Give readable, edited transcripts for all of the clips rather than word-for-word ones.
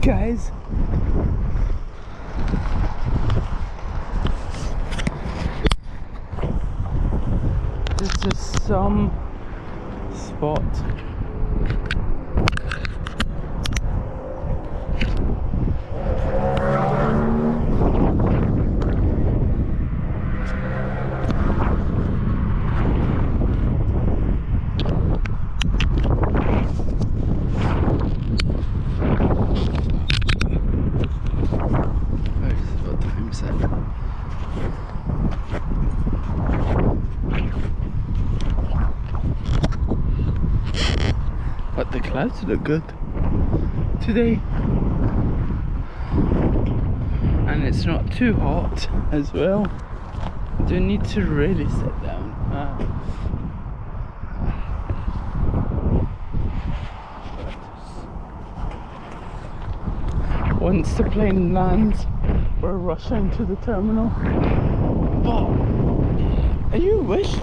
guys. This is some spot. But the clouds look good today, and it's not too hot as well. Do need to really sit down. Once the plane lands, we're rushing to the terminal. But you wish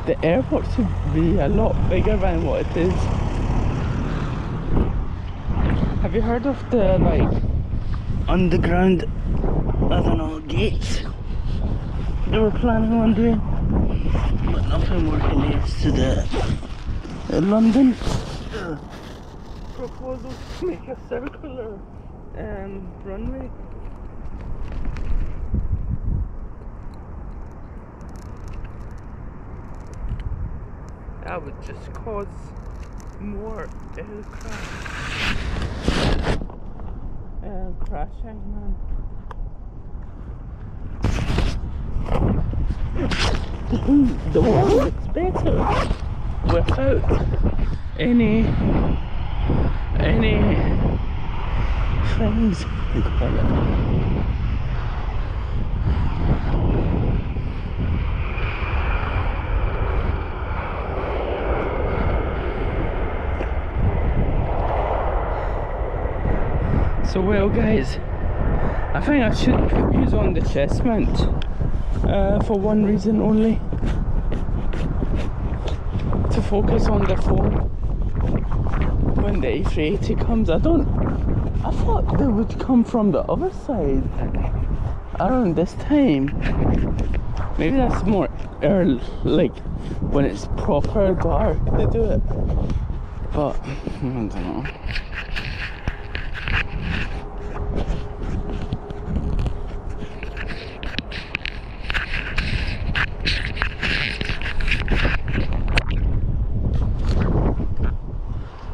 the airport to be a lot bigger than what it is. Have you heard of the like underground, I don't know, gates they were planning on doing, but nothing more relates to the London proposal to make a circular runway. That would just cause more crashing, man. The world looks better without any things you call it. So well guys, I think I should put you on the chest mount for one reason only. To focus on the phone when the A380 comes. I thought they would come from the other side around this time. Maybe that's more early, like when it's proper dark they do it. But I don't know.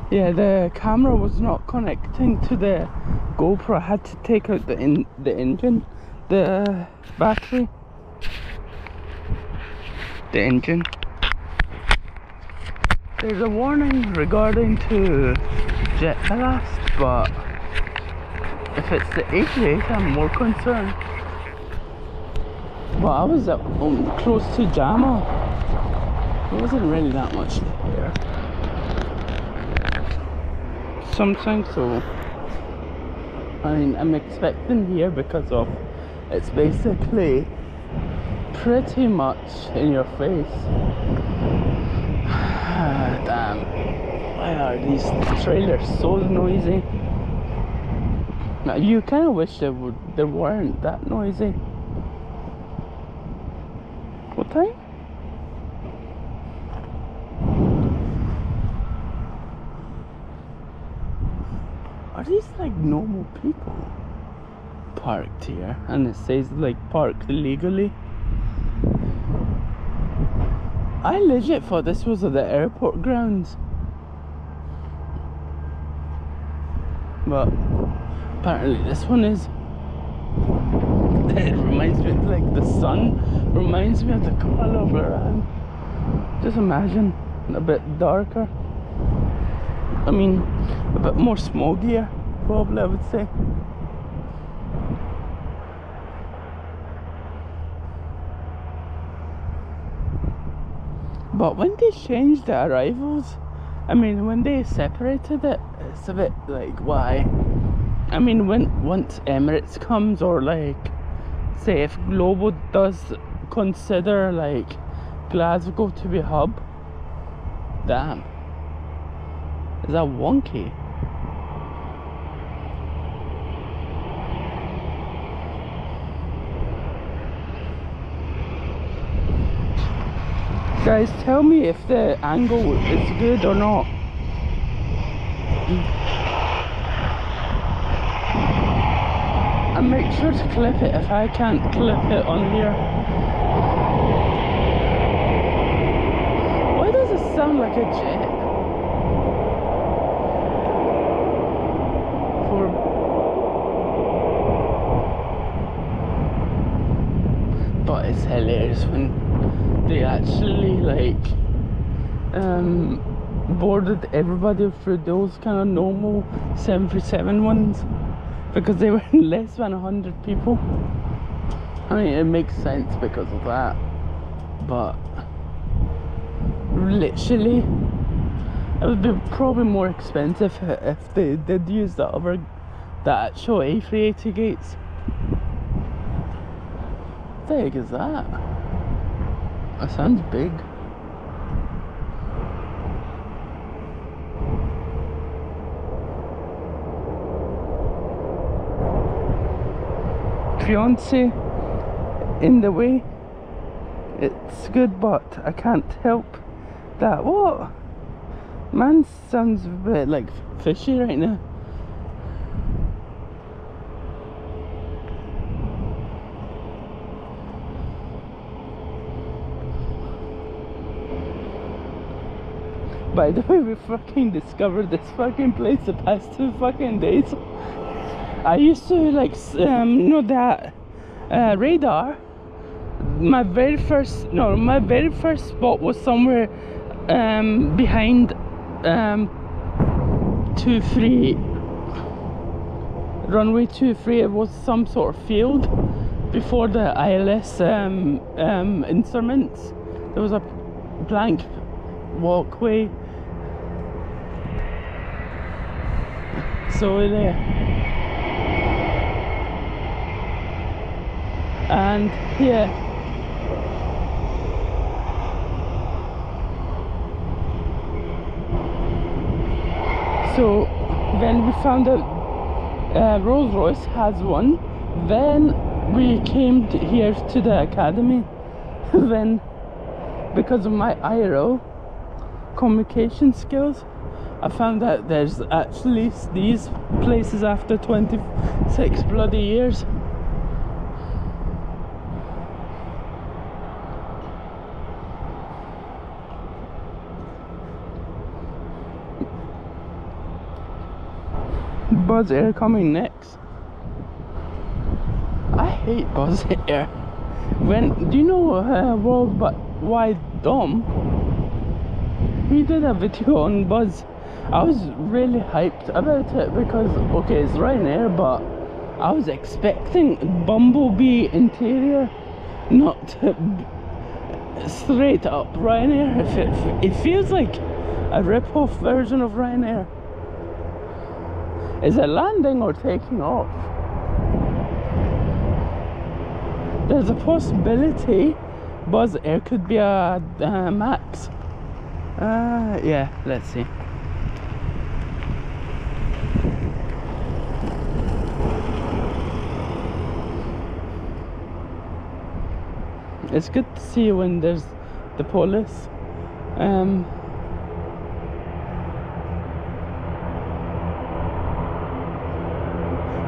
Yeah, the camera was not connecting to the GoPro. I had to take out the engine, the battery, the engine. There's a warning regarding to jet blast, but if it's the 88, I'm more concerned. But I was close to Jama. There wasn't really that much there. Something, so I mean, I'm expecting here because of it's basically pretty much in your face. Damn, why are these trailers so noisy? Now you kind of wish they weren't that noisy. What time? Are these like normal people parked here? And it says like parked illegally. I legit thought this was at the airport grounds, but apparently this one is. It reminds me of like the sun reminds me of the colour of Iran. Just imagine a bit darker. I mean, a bit more smokier, probably, I would say. But when they changed the arrivals, I mean, when they separated it, it's a bit like, why? I mean, once Emirates comes, or like, say if Globo does consider like Glasgow to be a hub, damn. Is that wonky? Guys, tell me if the angle is good or not. And make sure to clip it if I can't clip it on here. Why does it sound like a jet? But it's hilarious when they actually like boarded everybody through those kind of normal 737 ones, because they were less than 100 people. I mean, it makes sense because of that, but literally it would be probably more expensive if they did use the actual A380 gates. What the heck is that? That sounds big. Fiance in the way. It's good, but I can't help that. What? Man sounds a bit like fishy right now. By the way, we fucking discovered this fucking place the past 2 fucking days. I used to like, know that radar. My very first spot was somewhere behind 23, runway 23. It was some sort of field before the ILS instruments. There was a blank walkway. So there, and yeah, so then we found out Rolls-Royce has one. Then we came here to the academy. Then, because of my IRO communication skills, I found out there's actually these places after 26 bloody years. Buzz Air coming next. I hate Buzz Air. Do you know Worldwide Dom? He did a video on Buzz. I was really hyped about it because, okay, it's Ryanair, but I was expecting Bumblebee interior, not straight up Ryanair. It feels like a rip-off version of Ryanair. Is it landing or taking off? There's a possibility Buzz Air could be a Max. Yeah, let's see. It's good to see when there's the police.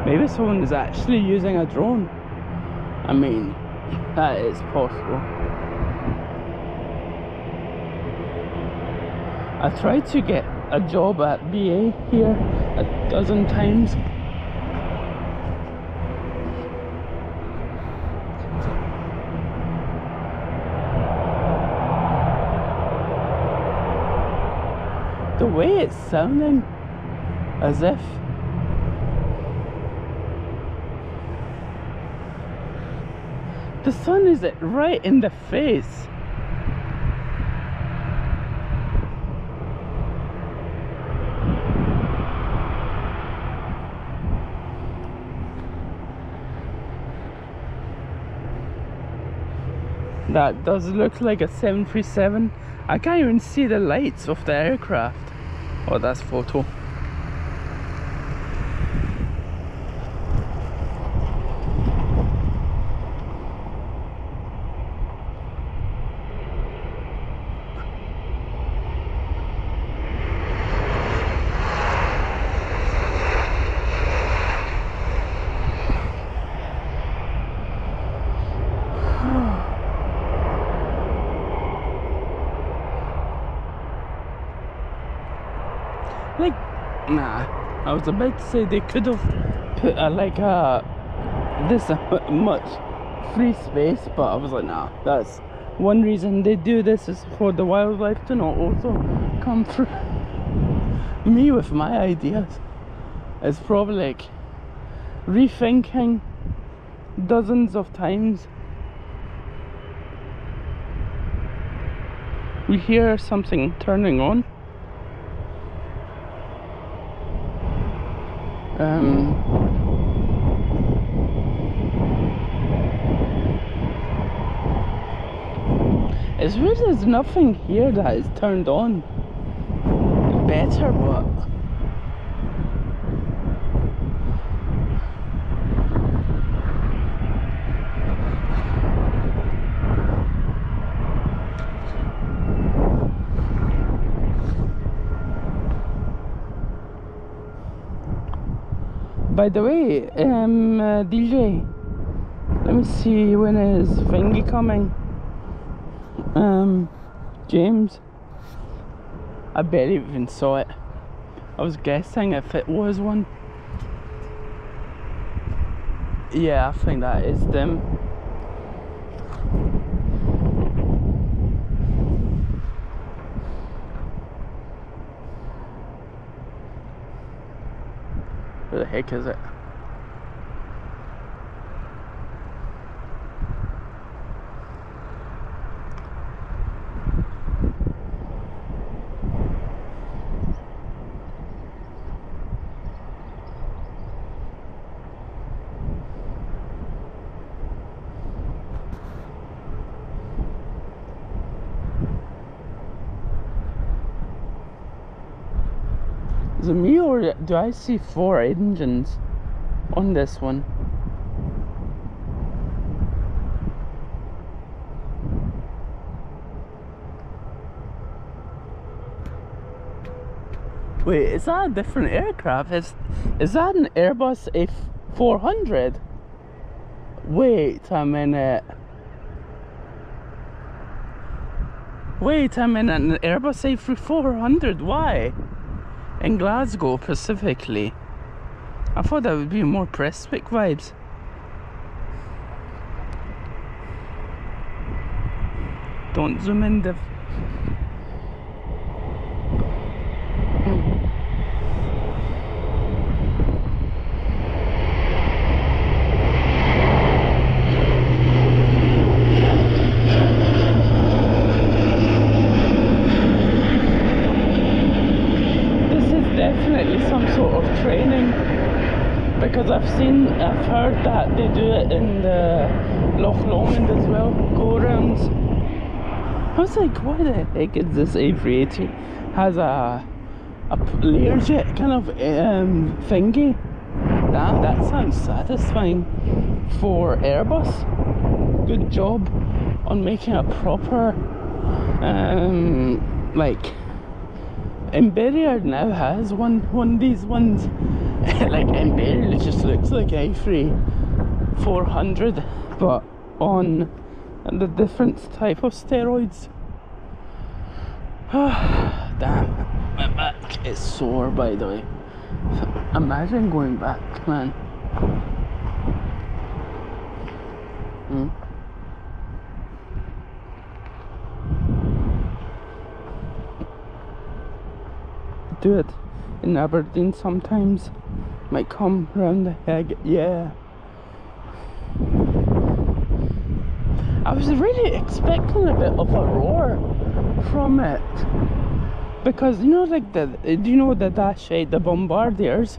Maybe someone is actually using a drone. I mean, that is possible. I tried to get a job at BA here a dozen times. The way it's sounding, as if the sun is right in the face. That does look like a 737. I can't even see the lights of the aircraft. Oh, that's photo. Like, nah. I was about to say they could have put this much free space, but I was like, nah. That's one reason they do this, is for the wildlife to not also come through. Me with my ideas is probably like rethinking dozens of times. We hear something turning on. It's weird there's nothing here that is turned on better, but by the way, DJ, let me see, when is thingy coming? James, I barely even saw it. I was guessing if it was one. Yeah, I think that is them. Where the heck is it? Is it me, or do I see 4 engines on this one? Wait, is that a different aircraft? Is that an Airbus A400? Wait a minute. Wait a minute, an Airbus A400, why? In Glasgow specifically. I thought that would be more Prestwick vibes. Don't zoom in, Div. Definitely some sort of training, because I've heard that they do it in the Loch Lomond as well, go rounds. I was like, why the heck is this A380 has a Learjet kind of thingy? That sounds satisfying for Airbus. Good job on making a proper like, Embraer now has one of these ones. Like, Embraer, it just looks like A300, but on the different type of steroids. Damn, my back is sore, by the way. Imagine going back, man. Do it in Aberdeen sometimes. Might come round the head. Yeah, I was really expecting a bit of a roar from it, because you know, like do you know the Dash 8, the Bombardiers,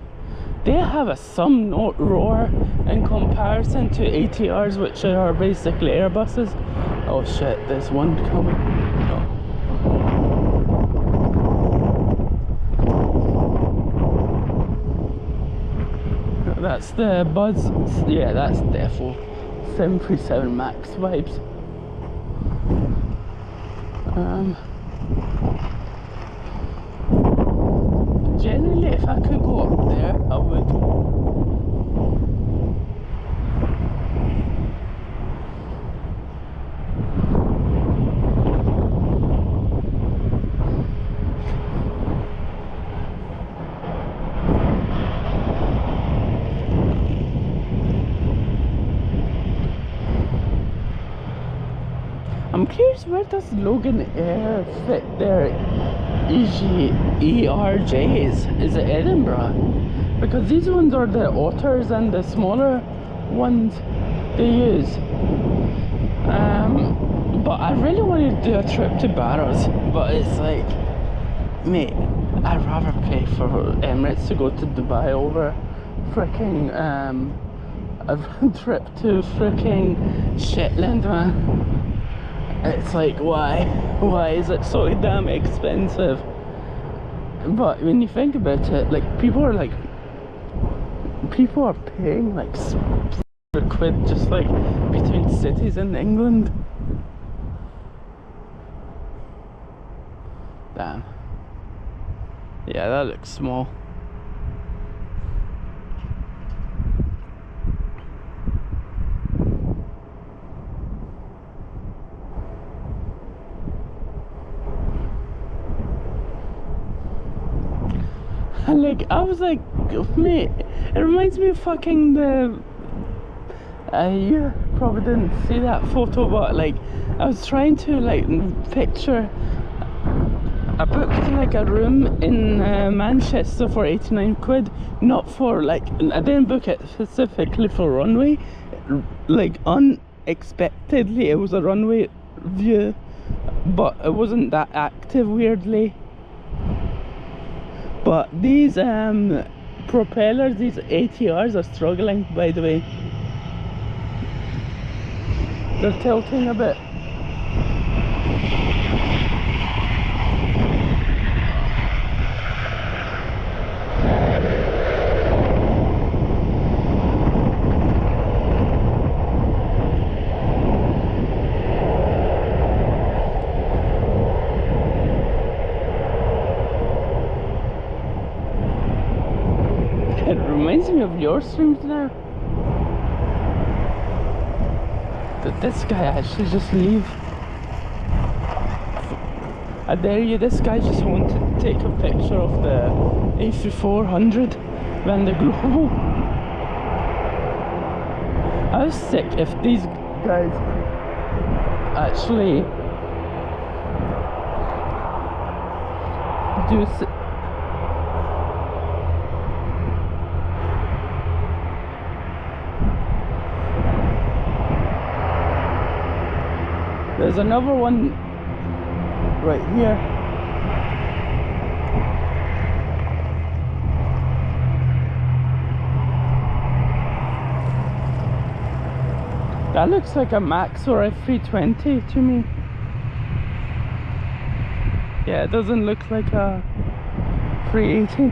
they have a some note roar in comparison to ATRs, which are basically Airbuses. Oh shit, there's one coming. That's the Buzz. Yeah, that's defo 737 Max vibes. Generally, if I could go up there, I would. here's where does Logan Air fit their ERJs? Is it Edinburgh? Because these ones are the otters and the smaller ones they use. But I really want to do a trip to Barrows, but it's like, mate, I'd rather pay for Emirates to go to Dubai over freaking a trip to freaking Shetland, man. It's like, why is it so damn expensive? But when you think about it, like, people are paying like £100 just like between cities in England. Damn. Yeah, that looks small. And like, I was like, mate, it reminds me of fucking the you probably didn't see that photo, but like, I was trying to like picture, I booked like a room in Manchester for £89, not for like, I didn't book it specifically for runway, like unexpectedly it was a runway view, but it wasn't that active, weirdly. But these propellers, these ATRs are struggling, by the way. They're tilting a bit. It reminds me of your streams now. Did this guy actually just leave? I dare you, this guy just wanted to take a picture of the A3400 Van der Global. I was sick if these guys actually do There's another one right here. That looks like a Max or a 320 to me. Yeah, it doesn't look like a 380.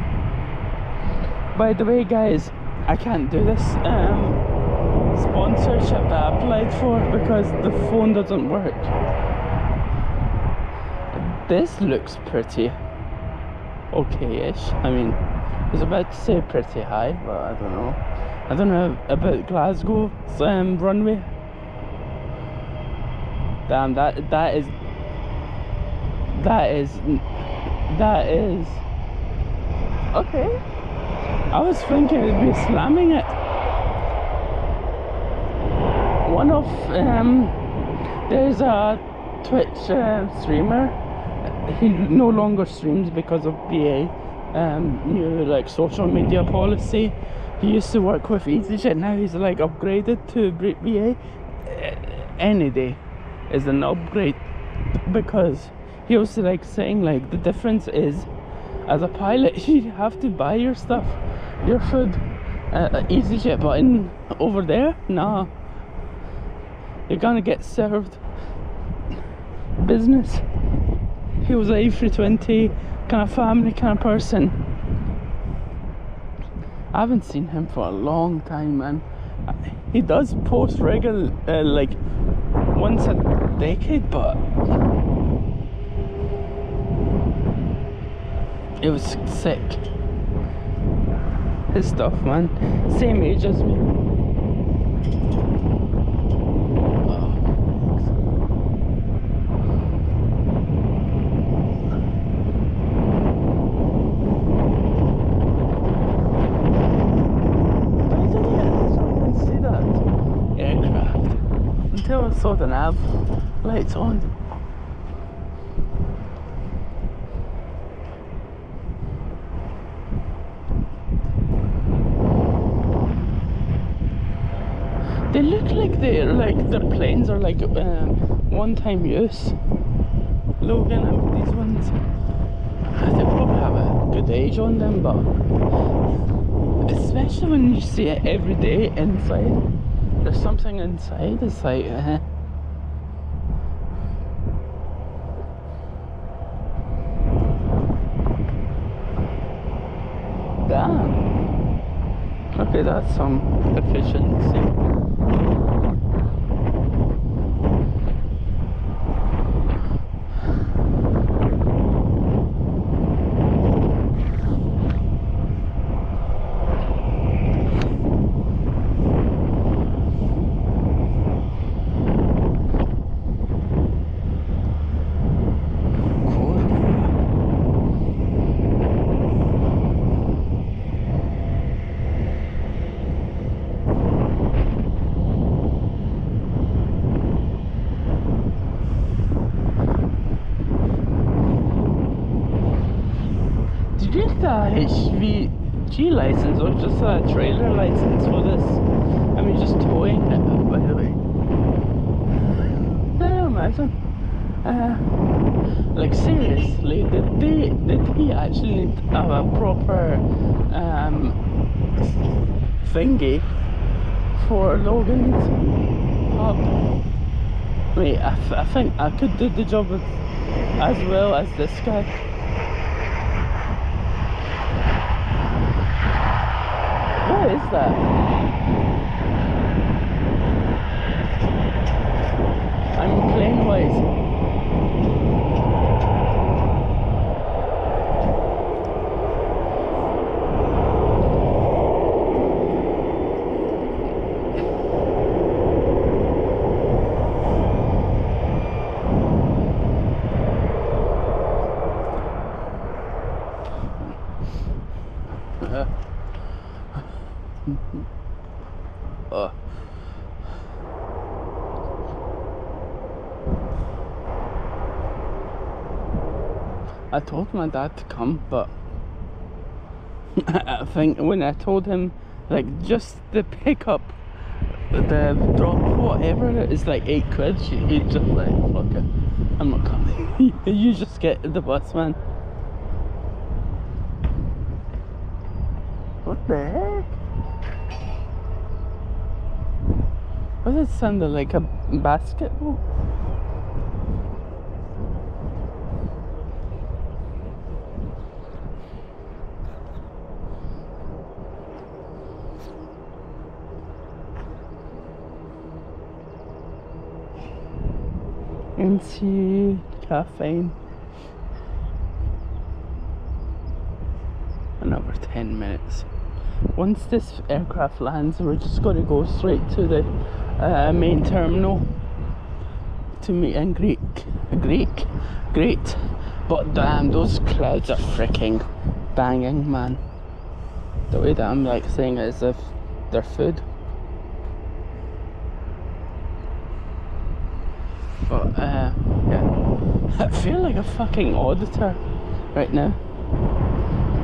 By the way, guys, I can't do this sponsorship that I applied for because the phone doesn't work. This looks pretty okay-ish. I mean, I was about to say pretty high, but I don't know. I don't know about Glasgow's runway. Damn, that is okay. I was thinking it'd be slamming it. One of there's a Twitch streamer. He no longer streams because of BA new like social media policy. He used to work with EasyJet, now he's like upgraded to BA. Any day is an upgrade, because he was like saying like the difference is, as a pilot you have to buy your stuff, your food EasyJet, but over there, nah, you're gonna get served business. He was a A320 kind of family kind of person. I haven't seen him for a long time, and he does post regular like once a decade, but it was sick. His stuff, man, same age as me. Until I saw the nav lights on. look like their planes are like one-time use. Logan, I mean, these ones, they probably have a good age on them, but especially when you see it every day inside, there's something inside. It's like, damn. Okay, that's some efficiency. Did you get a HVG license or just a trailer license for this? I mean, just towing it, by the way. Can you imagine? Like seriously, did he actually need to have a proper thingy for Logan's hub? Wait, I think I could do the job as well as this guy. What is that? I'm plane wise. I told my dad to come, but I think when I told him, like, just the pickup, the drop, whatever, is like £8. He's just like, fuck it, I'm not coming. You just get the bus, man. What the heck? What does it sound like, a basketball? NC caffeine. Another 10 minutes. Once this aircraft lands, we're just going to go straight to the main terminal to meet and greet. But damn, those clouds are freaking banging, man. The way that I'm like saying it as if they're food. But yeah, I feel like a fucking auditor right now,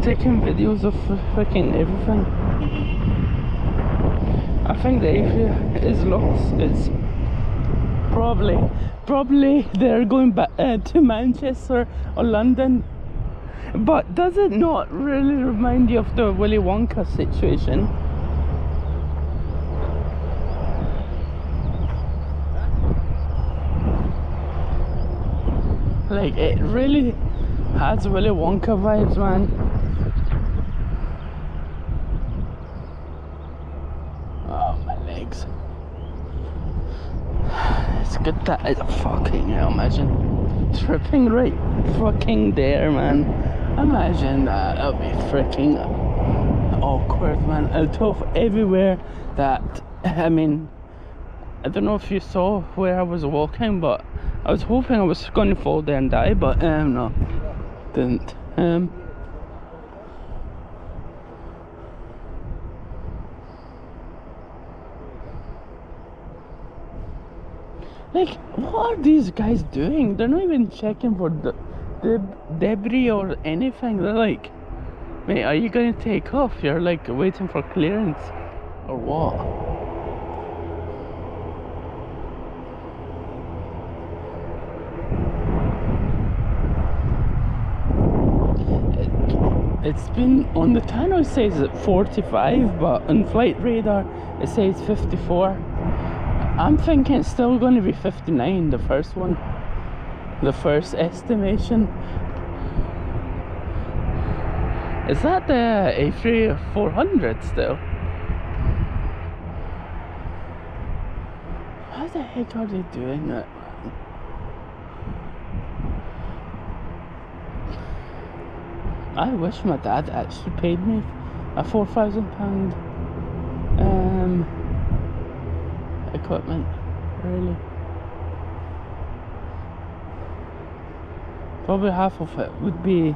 taking videos of freaking everything. I think the area is lost. It's probably they're going back to Manchester or London. But does it not really remind you of the Willy Wonka situation? Like, it really has Willy Wonka vibes, man. Oh, my legs. It's good that it's fucking hell, imagine tripping right fucking there, man. Imagine that, that'll be freaking awkward, man. Out of everywhere that, I mean, I don't know if you saw where I was walking, but I was hoping I was going to fall there and die, but no, didn't. Like, what are these guys doing? They're not even checking for the debris or anything. They're like, mate, are you going to take off? You're like waiting for clearance or what? It's been on the tannoy, it says at 45, but on flight radar it says 54. I'm thinking it's still going to be 59, the first one, the first estimation. Is that the A3 still? How the heck are they doing that? I wish my dad actually paid me a £4,000 equipment, really. Probably half of it would be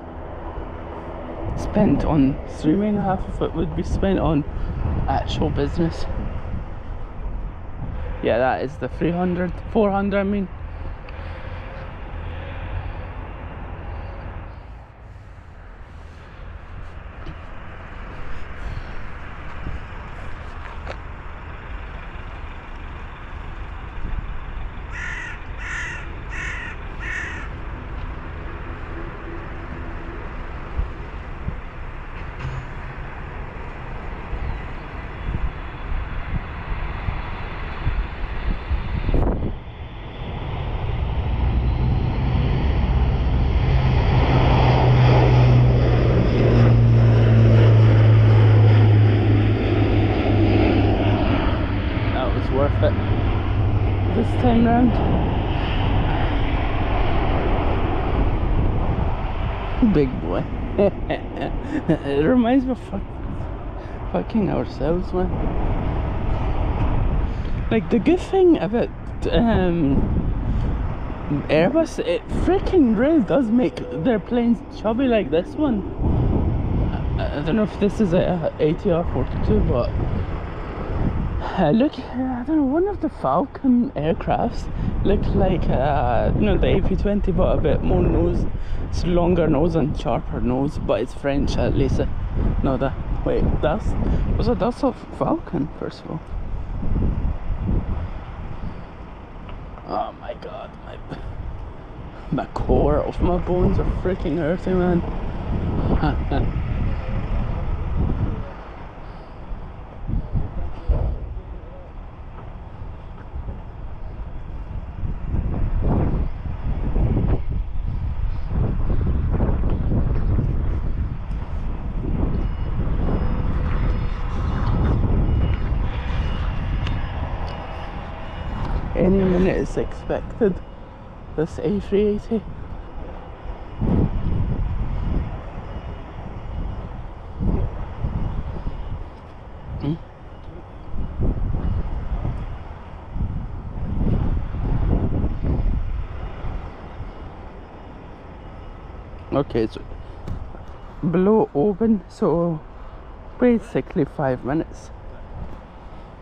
spent on streaming, half of it would be spent on actual business. Yeah, that is the 400 I mean. Worth it this time round. Big boy. It reminds me of fucking ourselves, man. Like, the good thing about Airbus, it freaking really does make their planes chubby like this one. I don't know if this is a ATR-42, but look, I don't know, one of the Falcon aircrafts look like, you know, the AP-20, but a bit more nose. It's longer nose and sharper nose, but it's French at least. No, wait, that's a Falcon, first of all. Oh my god, my core of my bones are freaking hurting, man. Any minute is expected, this A380. Okay, so below open, so basically 5 minutes.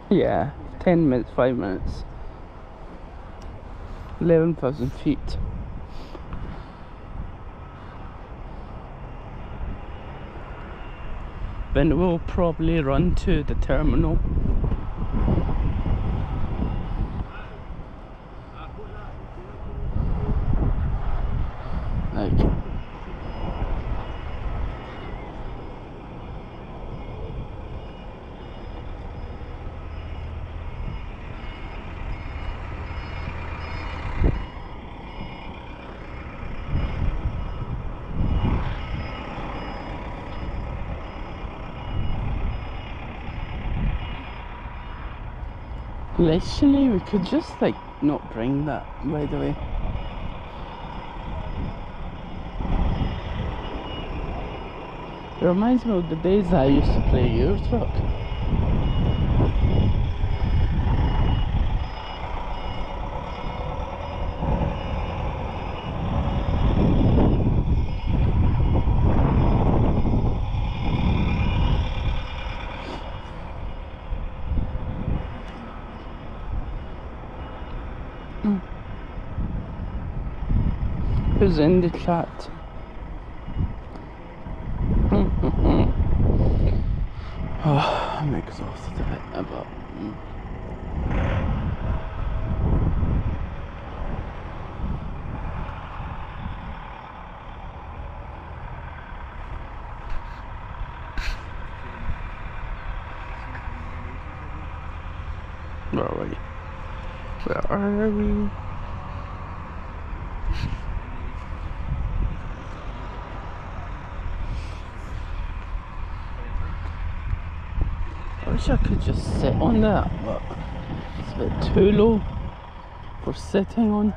Yeah, 10 minutes, 5 minutes. 11,000 feet. Then we'll probably run to the terminal. Like, literally, we could just like not bring that, by the way. It reminds me of the days I used to play Euro Truck. Who's in the chat? Oh, I'm exhausted a bit, but Alright. Where are we? I wish I could just sit on that, but it's a bit too low for sitting on.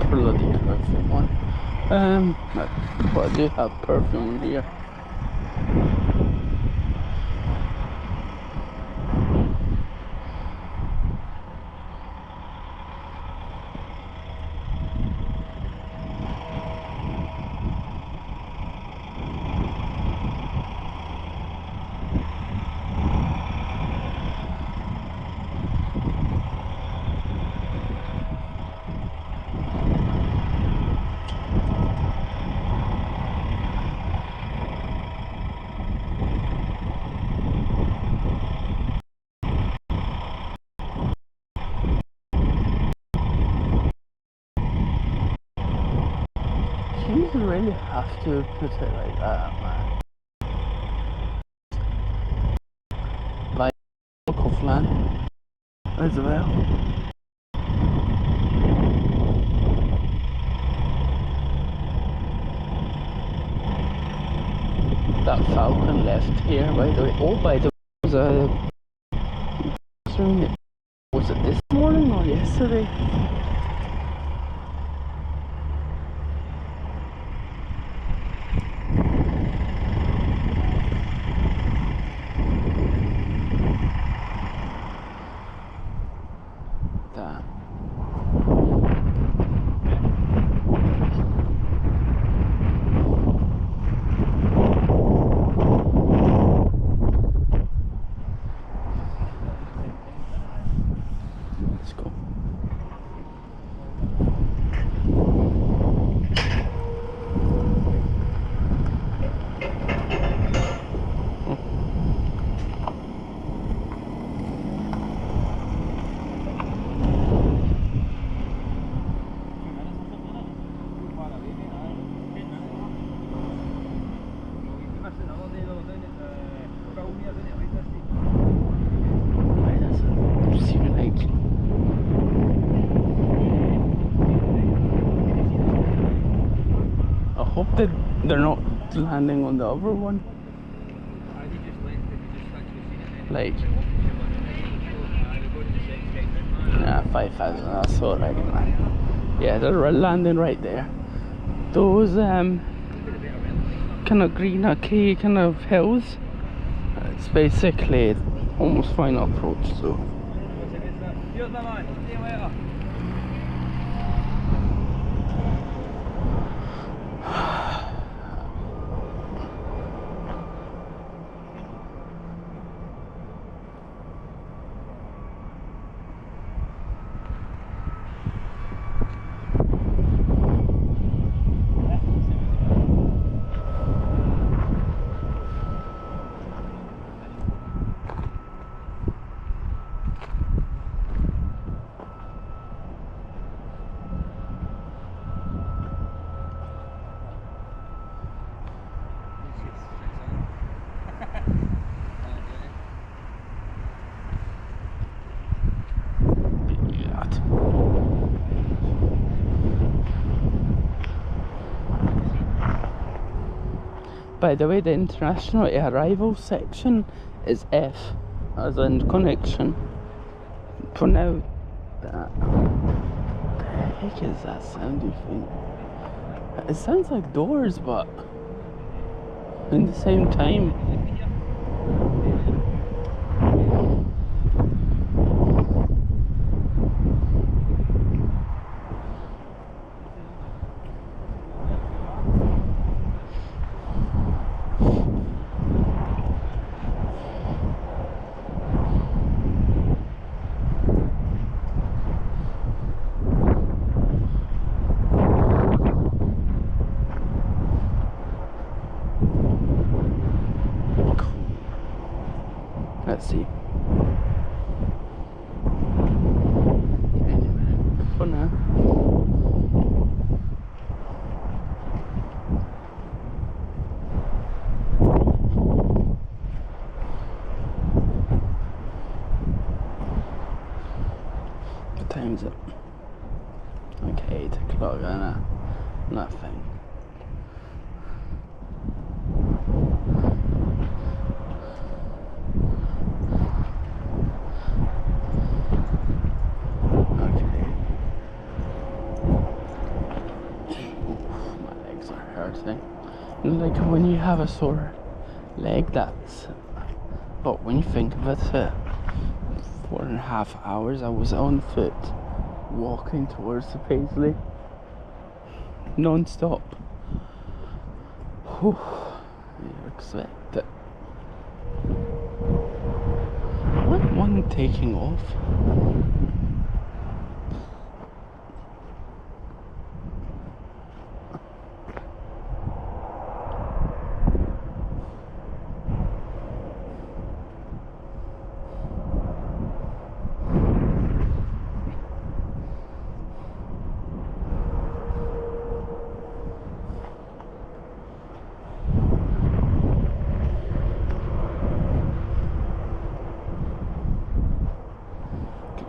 Bloody perfume on. But I do have perfume here. You really have to put it like that, man. Like local flan as well. That Falcon left here, by the way. Oh, by the way, was it this morning or yesterday? That. Let's go. I hope that they're not landing on the other one. Like, nah, 5,000, that's alright, man. Yeah, they're landing right there. Those kind of green arcade kind of hills, it's basically almost final approach, so. By the way, the international arrival section is F, as in connection. For now, what the heck is that soundy thing? It sounds like doors, but in the same time. Let's see. For now, time's it? Like 8 o'clock, innit? Nothing. Okay. Oof, my legs are hurting. Like when you have a sore leg, that's. But when you think of it, 4.5 hours I was on foot walking towards the Paisley non-stop. Whew, you expect it. What one taking off?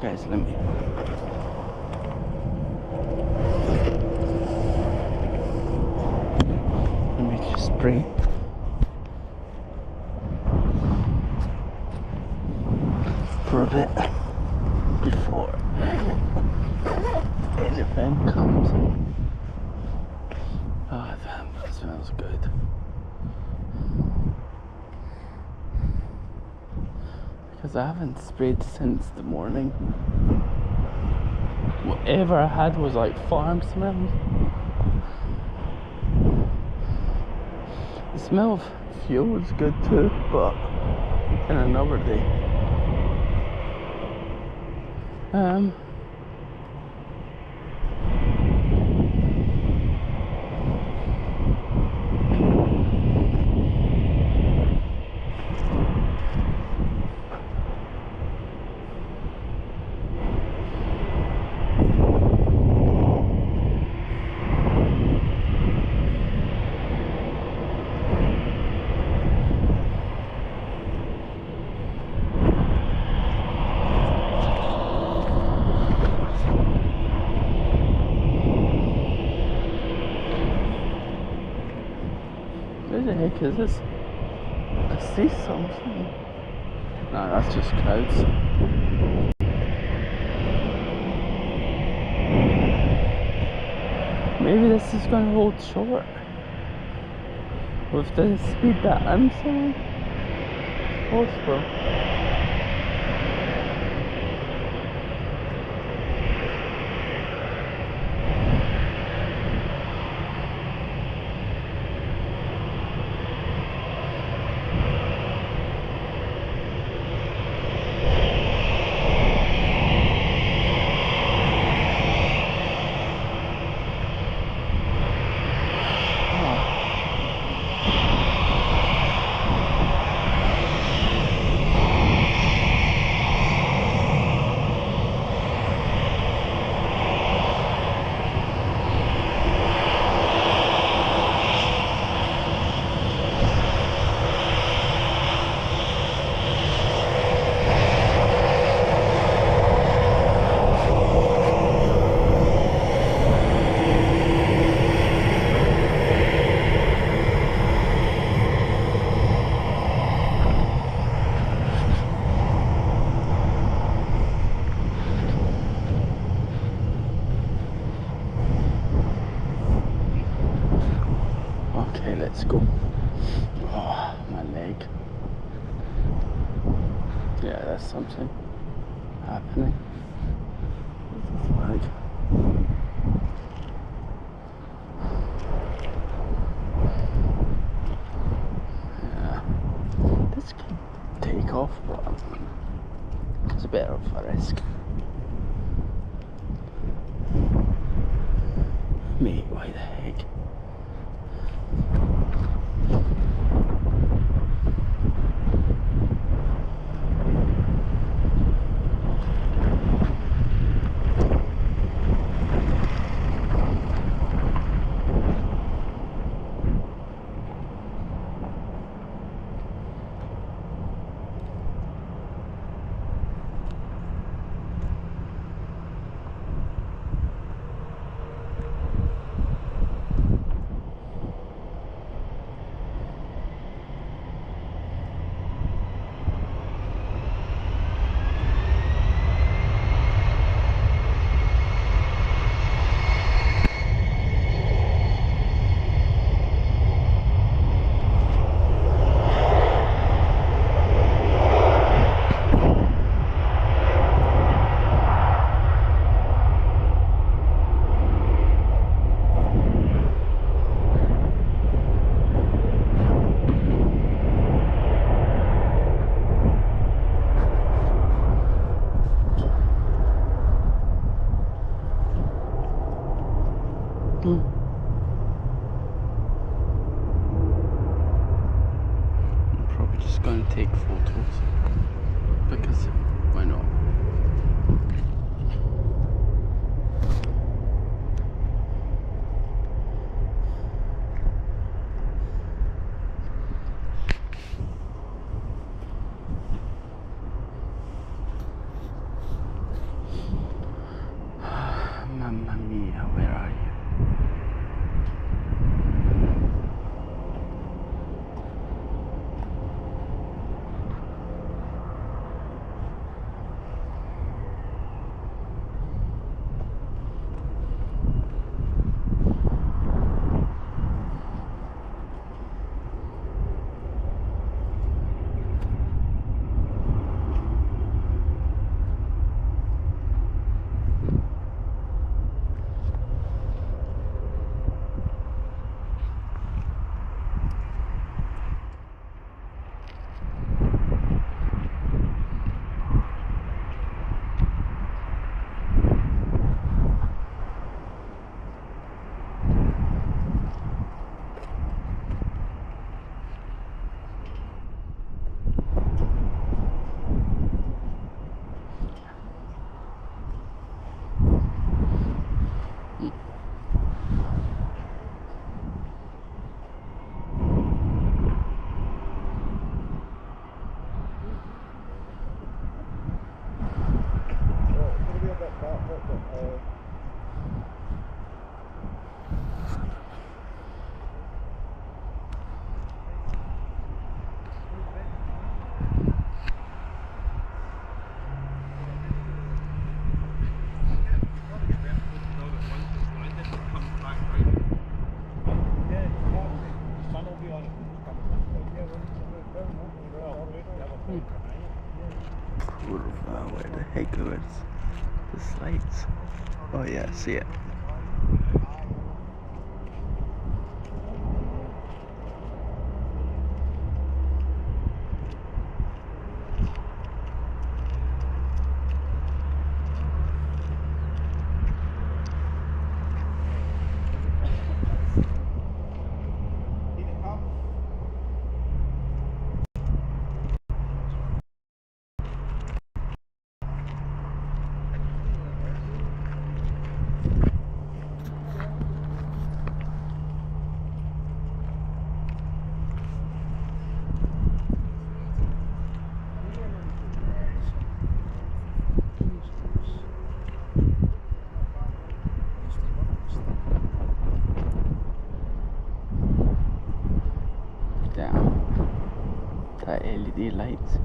Guys, let me just spray for a bit before anything comes. Oh damn, that smells good. Because I haven't sprayed since the morning. Whatever I had was like farm smells. The smell of fuel is good too, but in another day. Where the heck is this? I see something. No, that's just clouds. Maybe this is going to hold short with the speed that I'm saying. Possible. Okay, let's go. Oh, my leg. Yeah, that's something happening. What's this like? Yeah. This can take off, but it's a bit of a risk. Mate, why the heck? just gonna take photos because why not? Mamma mia, where are you? Where the heck was the slides? Oh yeah, I see it. The LED lights.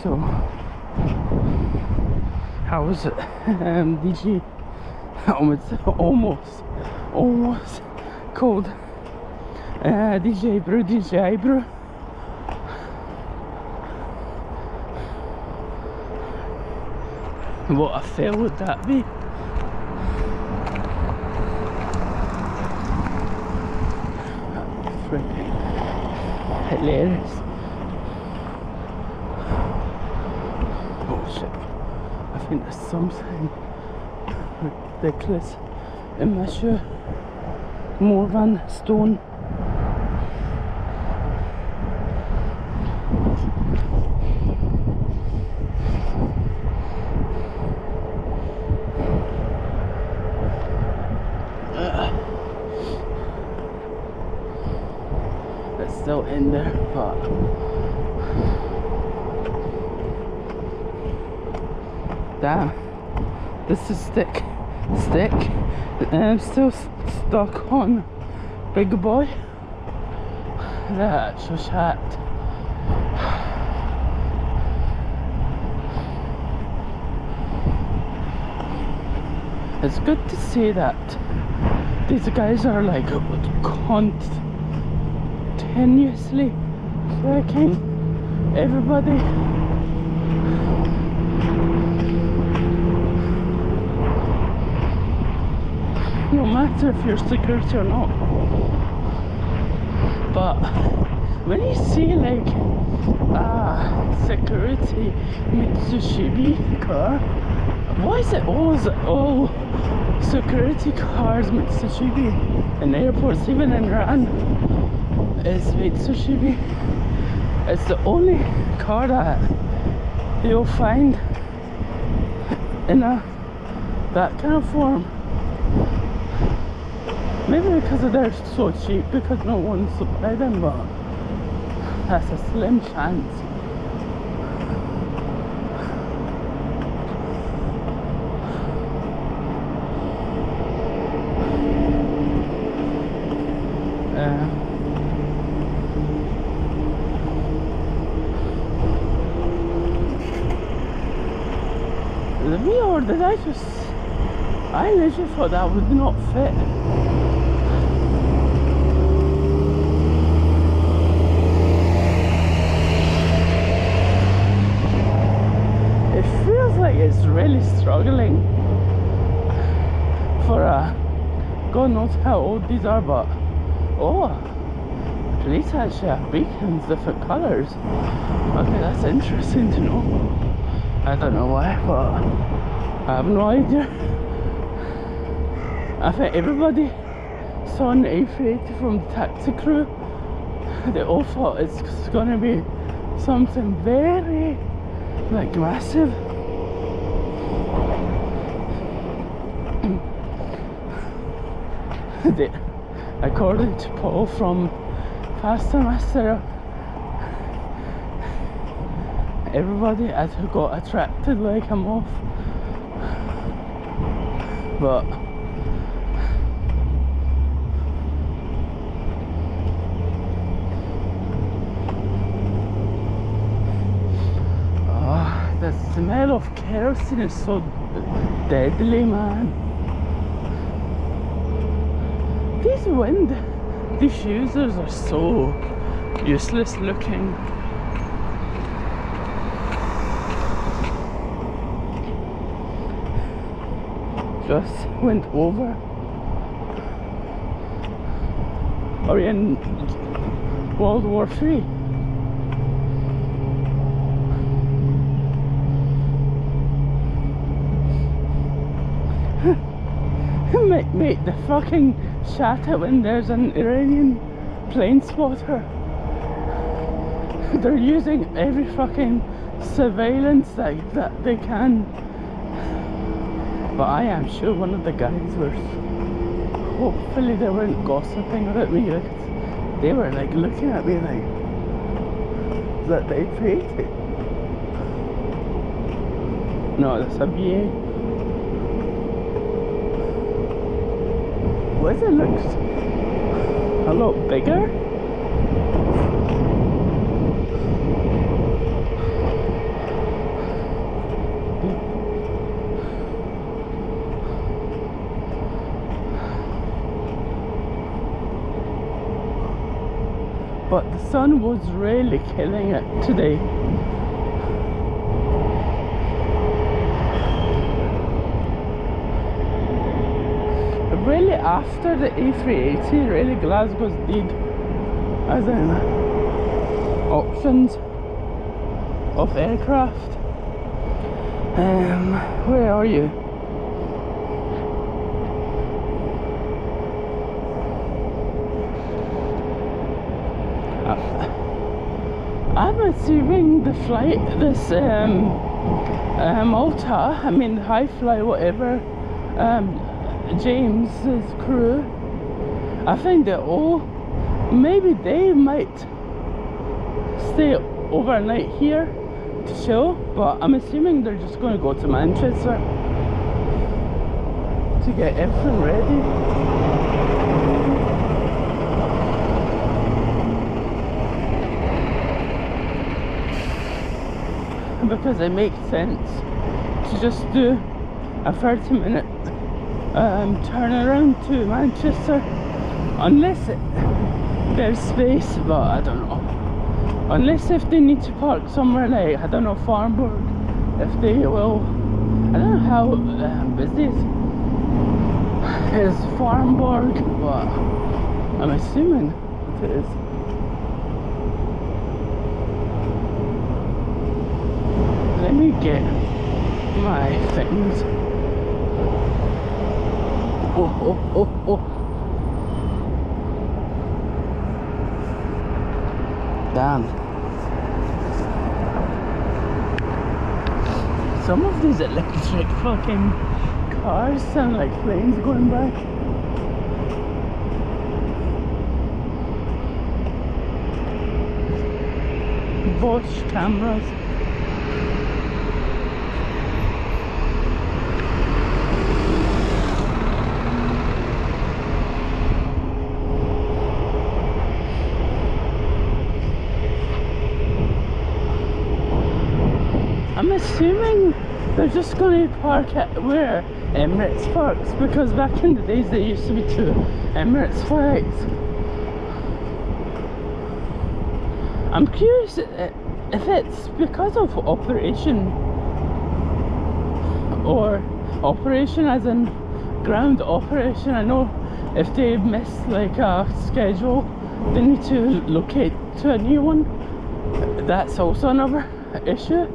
So, how was it? DJ, almost called DJ Brew, DJ Eyebrow. What a fail would that be? Freaking hilarious. Oh shit. I think there's something ridiculous in my shoe. More than stone. It's still in there, but damn, this is stick. I'm still stuck on big boy. That's so sad. It's good to see that these guys are like continuously checking everybody. No matter if you're security or not. But when you see like a security Mitsubishi car, why is it all security cars Mitsubishi in airports, even in Iran, is Mitsubishi? It's the only car that you'll find in that kind of form. Maybe because they're so cheap, because no one supplied them, but that's a slim chance. Me, or did I literally thought that would not fit. It feels like it's really struggling for God knows how old these are, but oh, these actually have beacons, different colours. Okay, that's interesting to know. I don't know why, but I have no idea. I think everybody saw an A380 from the taxi crew. They all thought it's gonna be something very like massive. According to Paul from Faster Master, everybody had got attracted like a moth. But the smell of kerosene is so deadly, man. These wind diffusers are so useless looking. Just went over. Are we in World War III? Mate, the fucking shatter when there's an Iranian plane spotter. They're using every fucking surveillance that they can. But I am sure one of the guys was, hopefully they weren't gossiping about me, like, they were like looking at me like, is that the A380? No, that's a BA. Why does it look a lot bigger? but the sun was really killing it today. Really, after the A380, really Glasgow's dead, as in options of aircraft. Where are you? I'm assuming the flight, this Malta, I mean high fly, whatever, James's crew, I think they all, maybe they might stay overnight here to chill, but I'm assuming they're just going to go to Manchester to get everything ready. Because it makes sense to just do a 30-minute turn around to Manchester, unless there's space, but I don't know. Unless if they need to park somewhere like, I don't know, Farnborough, if they will. I don't know how busy is Farnborough, but I'm assuming it is. Let me get my things. Oh. Damn. Some of these electric fucking cars sound like planes going by. Bosch cameras. I'm assuming they're just going to park at where Emirates parks, because back in the days there used to be 2 Emirates flights. I'm curious if it's because of operation, or operation as in ground operation. I know if they miss like a schedule, they need to locate to a new one. That's also another issue.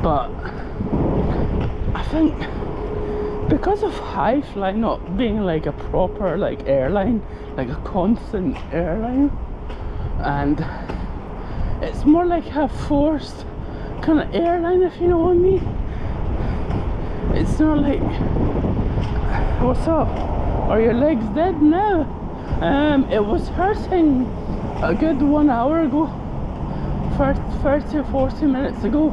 But I think because of High Fly not being like a proper like airline, like a constant airline, and it's more like a forced kind of airline, if you know what I mean. It's not like, what's up? Are your legs dead now? It was hurting a good 1 hour ago, 30 or 40 minutes ago.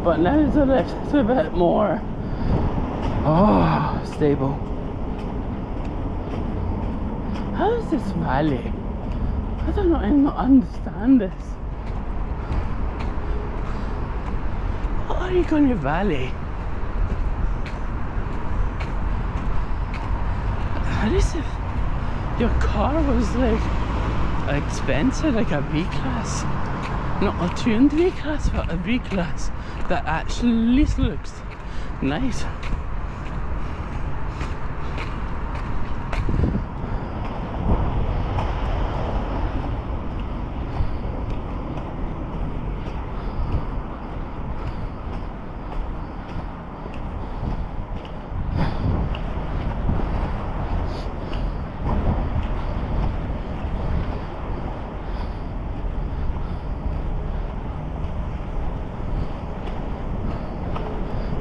But now it's a little bit more stable. How is this valley? I don't know, I don't understand this. What are you going to valley? At least if your car was like expensive, like a V-Class. Not a tuned V-Class, but a V-Class that actually at least looks nice.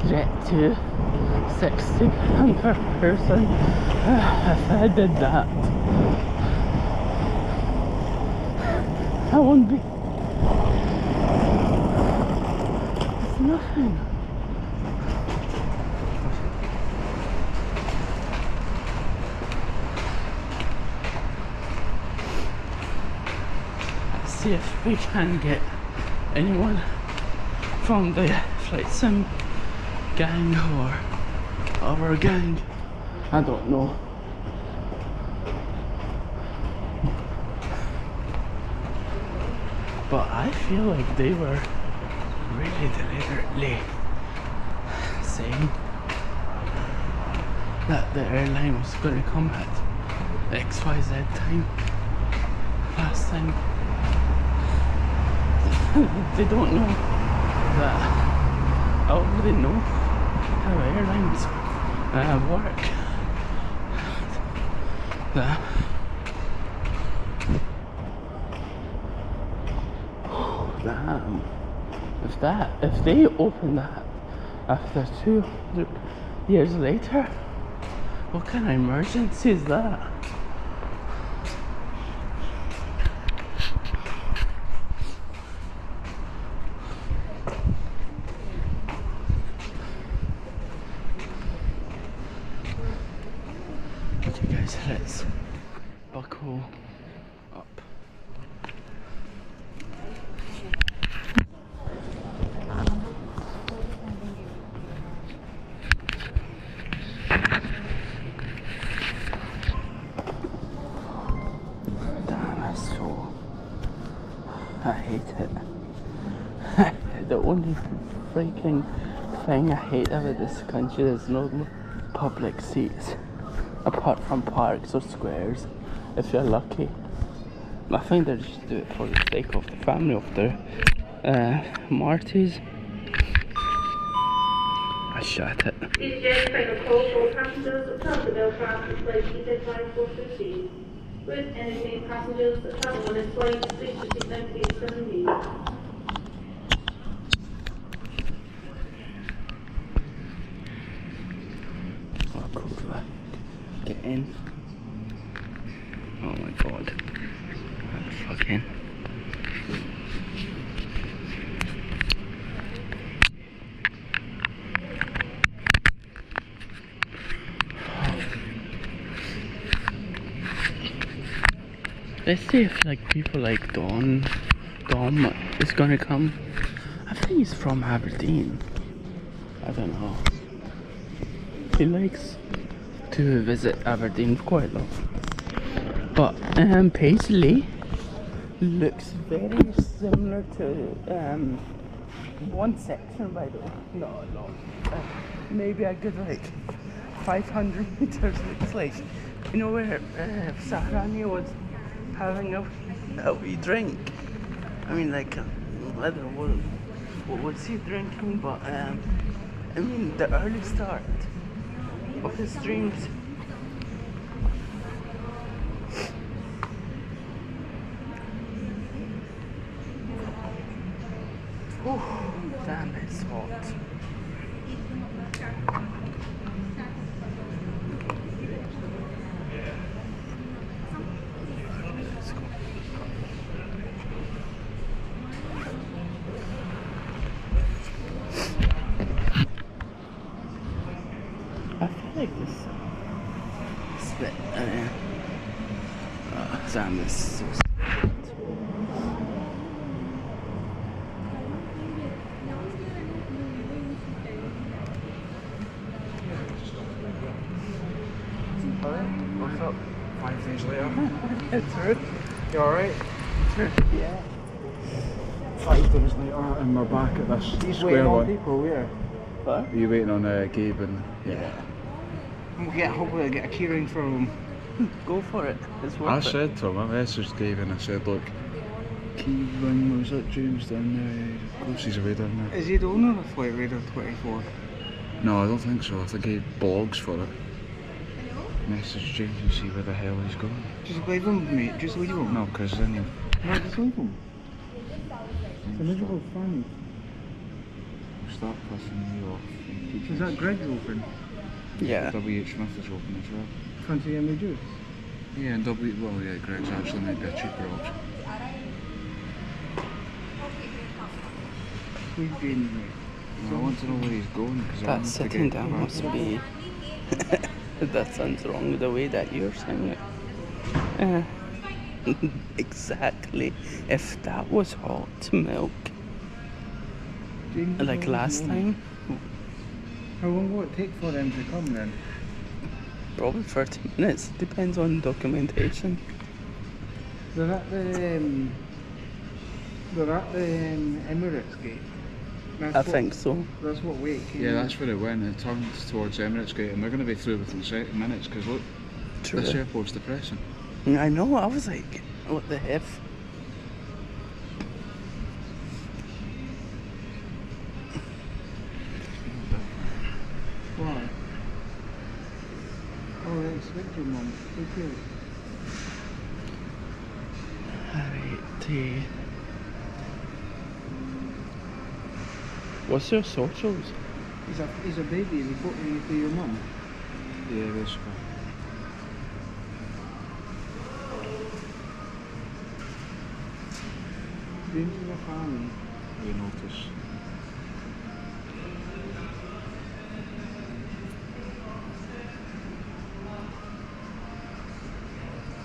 Jet to 60 per person. If I did that, I won't be. It's nothing. Let's see if we can get anyone from the flight sim gang or our gang. I don't know. But I feel like they were really deliberately saying that the airline was going to come at XYZ time last time. They don't know that. I already know how airlines work. Damn. If they open that after 200 years later, what kind of emergency is that? Okay guys, let's buckle up. I hate it. The only freaking thing I hate about this country is no public seats, apart from parks or squares, if you're lucky. I think they just do it for the sake of the family of their Martys. I shut it. These jets bring a call for passengers that travel with aircraft with flight EZ543. With any passengers that travel on this flight, please proceed now to gate 7B. Oh, cool. Get in. Oh my god. That's fucking. Let's see if like people like Dom is gonna come. I think he's from Aberdeen. I don't know. He likes to visit Aberdeen quite a lot. But Paisley looks very similar to one section by the way. No. Maybe a good like 500 meters looks like. You know where Sahrani was having a wee drink. I mean like I don't know what was he drinking, but I mean the early start of his dreams. Oh, damn, it's hot. I feel like this split. Damn, this is so split. What's up? 5 days later. It's true. You alright? Yeah. 5 days later, and we're back at this square one. People, where? What? Are you waiting on Gabe and We'll hopefully get a keyring for him. Go for it. It's worth I it. said to him, I messaged Dave and I said, look, keyring, was that James down there? Of course he's away down there. Is he the owner of Flight Radar 24? No, I don't think so. I think he blogs for it. Message James and see where the hell he's going. Just leave him, mate. Just leave him. No, because then he'll... No, just leave him. It's a miserable fun. start pissing me off. Is that Greg's open? Yeah. W.H. Smith is open as well. Fancy any juice? Yeah, and Greg's actually might be a cheaper option. We've been I want to know where he's going. That sitting down must be... That sounds wrong the way that you're saying it. Exactly. If that was hot milk, like last time, how long will it take for them to come then? probably 30 minutes. Depends on documentation. They're at the They're at the Emirates Gate. I think so. That's what way it came. Yeah, that's where it went. It turned towards Emirates Gate, and we're going to be through within minutes. Because look, True. this airport's depressing. I know. I was like, what the F? Why? Oh, that's Victor, Mum. Who cares? Alright. What's your socials? He's a baby. He put me to your mum. Yeah, that's right. James is a family. We notice.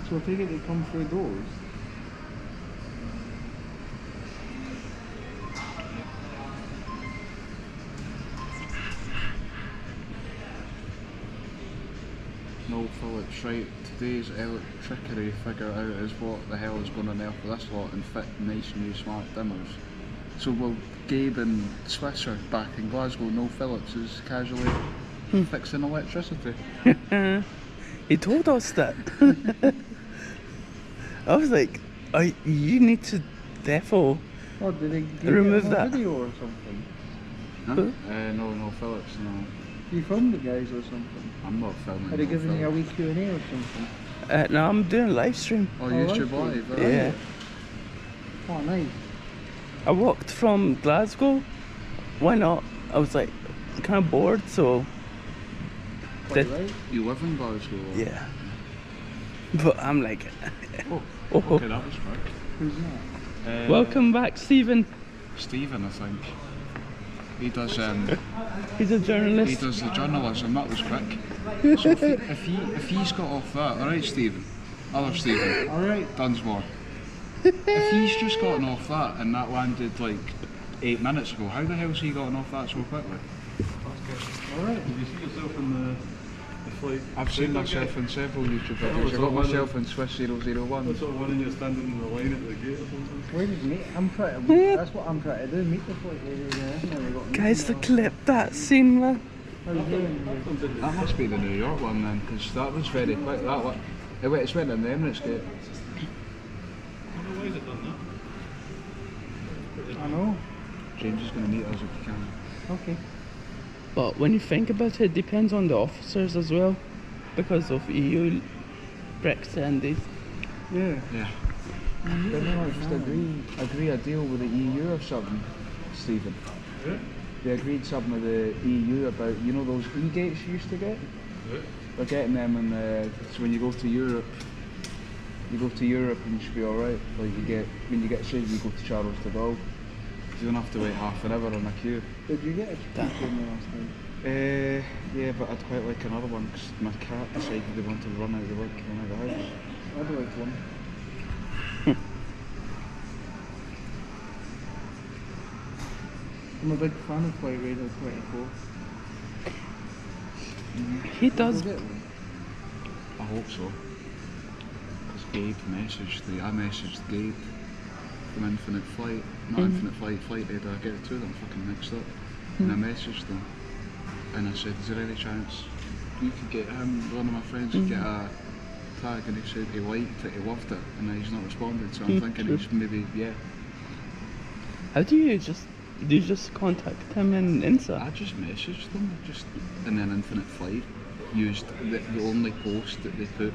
So I take it they come through doors? No, Phillips, right. Today's trickery figure out is what the hell is going on there for this lot and fit nice new smart dimmers. So will Gabe and Swisser back in Glasgow know Phillips is casually fixing electricity? He told us that. I was like, you need to defo Did they remove that video or something? Huh? No, Phillips, no. You filmed the guys or something? I'm not filming. Are they giving you a wee Q&A or something? No, I'm doing a live stream. Oh, YouTube Live? Yeah. Oh, nice. I walked from Glasgow. Why not? I was like, kind of bored, so. Right? You live in Glasgow? Yeah. But I'm like. Okay, that was quick. Who's that? Welcome back, Stephen. Stephen, I think. He does. He's a journalist. He does the journalism. That was quick. So if he's got off that, all right, Stephen. Other Stephen. All right. Dunsmore. If he's just gotten off that and that landed like 8 minutes ago, how the hell's he gotten off that so quickly? All right. Did you see yourself in the flight? I've seen myself in several YouTube videos. I got myself in Swiss 001. That's sort of when you're standing in the line at the gate or something. Where did meet? That's what I'm trying to do. Meet the flight. Guys, the clip that scene, man. How you doing? That must be the New York one then, because that was very quick. That one. It's went in the Emirates Gate. Why is it done that? I know. James is going to meet us if he can. Okay. But when you think about it, it depends on the officers as well, because of EU, Brexit and this. Yeah. Yeah. Didn't they just agree a deal with the EU or something, Stephen? Yeah. They agreed something with the EU about, you know, those e-gates you used to get? Yeah. They're getting them, and so when you go to Europe, and you should be alright. Like when you get saved, you go to Charles de Gaulle. You don't have to wait half an hour on a queue. Did you get a ticket from the last time? Yeah, but I'd quite like another one because my cat decided they wanted to run out of the house. I'd like one. I'm a big fan of Flight Radar 24. He does. I hope so. Because Gabe I messaged Gabe from Infinite Flight, not Infinite Flight, Flight Radar, I get the two of them fucking mixed up. And I messaged them and I said, is there any chance you could get him, one of my friends could get a tag, and he said he liked it, he loved it, and he's not responded, so I'm thinking he's maybe, yeah. How do you just contact him in Insta? I just messaged them, and then Infinite Flight used the only post that they put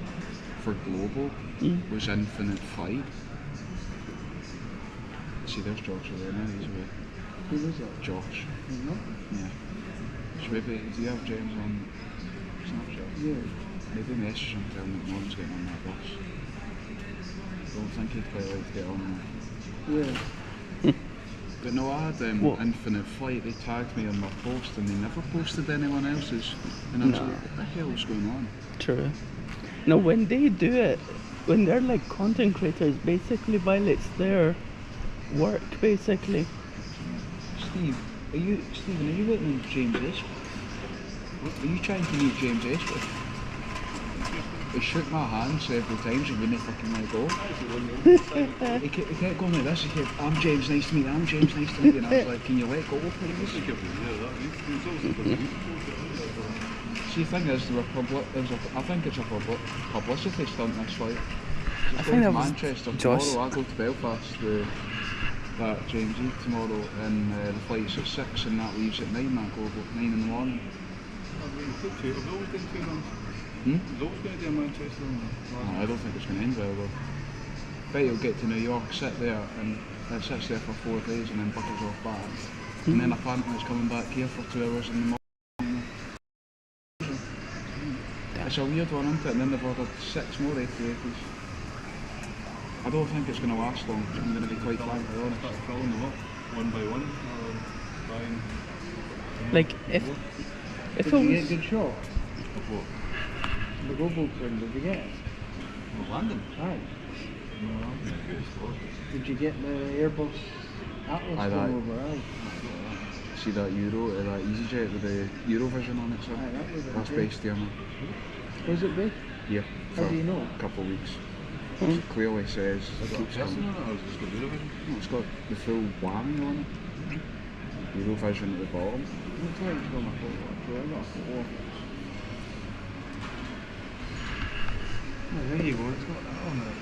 for global was Infinite Flight. See, there's Josh there now, he's away. Who is that? Josh. Yeah. So maybe, do you have James on Snapchat? Yeah. Maybe message him, tell him that Norm's getting on that bus. Don't think he'd quite like to get on there. Yeah. But no, I had Infinite Flight, they tagged me on my post and they never posted anyone else's. And I was like, what the hell's going on? True. No, when they do it, when they're like content creators, basically violates their work, basically. Stephen, are you waiting on James Ashford? Are you trying to meet James Ashford? He shook my hand several times and wouldn't fucking let go. he kept going like this, he kept, I'm James, nice to meet you, I'm James, nice to meet you. And I was like, can you let go, please? See, the thing is, I think it's a publicity stunt, this flight. I think that was Manchester Josh. tomorrow, I go to Belfast with that James E tomorrow, and the flight's at 6 and that leaves at 9, I go about 9 in the morning. Hmm? Is always going to do a Manchester? No, I don't think it's going to end well though. Bet you'll get to New York, sit there, and it sits there for 4 days and then buckles off back. And then apparently it's coming back here for 2 hours in the morning. It's a weird one, isn't it? And then they've ordered 6 more ATAs. I don't think it's going to last long, I'm going to be quite frankly honest. Filling them up, one by one, buying. Like, if Did it you get was... a good shot? What? The GoPro thing, did you get it? London? Aye. No, Did you get the Airbus Atlas Aye, thing aye. over? Aye. See that that EasyJet with the Eurovision on it, sir? Aye, that was That's okay. based here now. Was it big? Here, How for do you know? a couple of weeks. It clearly says it keeps coming. or just got Eurovision? No, it's got the full whammy on it. Eurovision at the bottom. I'm trying to show my photo actually, I got a photo of it. Oh, there you go, it's got that on it.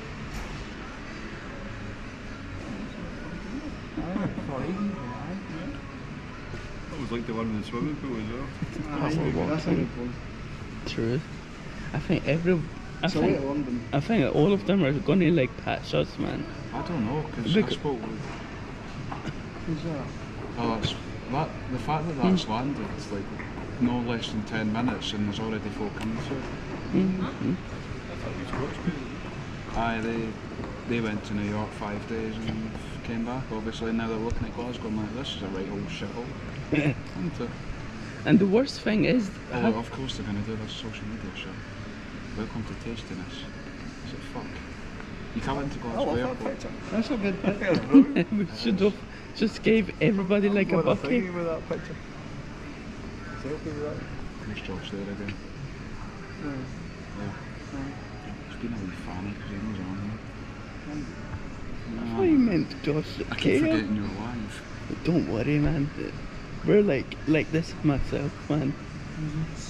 Aye, for easy, aye. That was like the one in the swimming pool as well. Aye, that's a good one. True. I think It's away to London. I think all of them are going to like patch us, man. I don't know, because I Because- spoke with... Who's that? Oh, the fact that that's landed, it's like no less than 10 minutes and there's already folk coming to it. Aye, they went to New York 5 days and came back. Obviously now they're looking at Glasgow and like, this is a right old shithole. Isn't it? And the worst thing is... Oh, of course they're going to do this social media shit. Welcome to Tastiness. Is it fuck? You come into Glasgow Airport. That's a good picture. we should have just gave everybody like a bucket. with that picture. Selfie with that. There's Josh there again. Aye. Yeah. It's been a wee fanny because he was on What do you meant, Josh? I keep Okay, forgetting you're alive. don't worry, man. We're like this myself, man.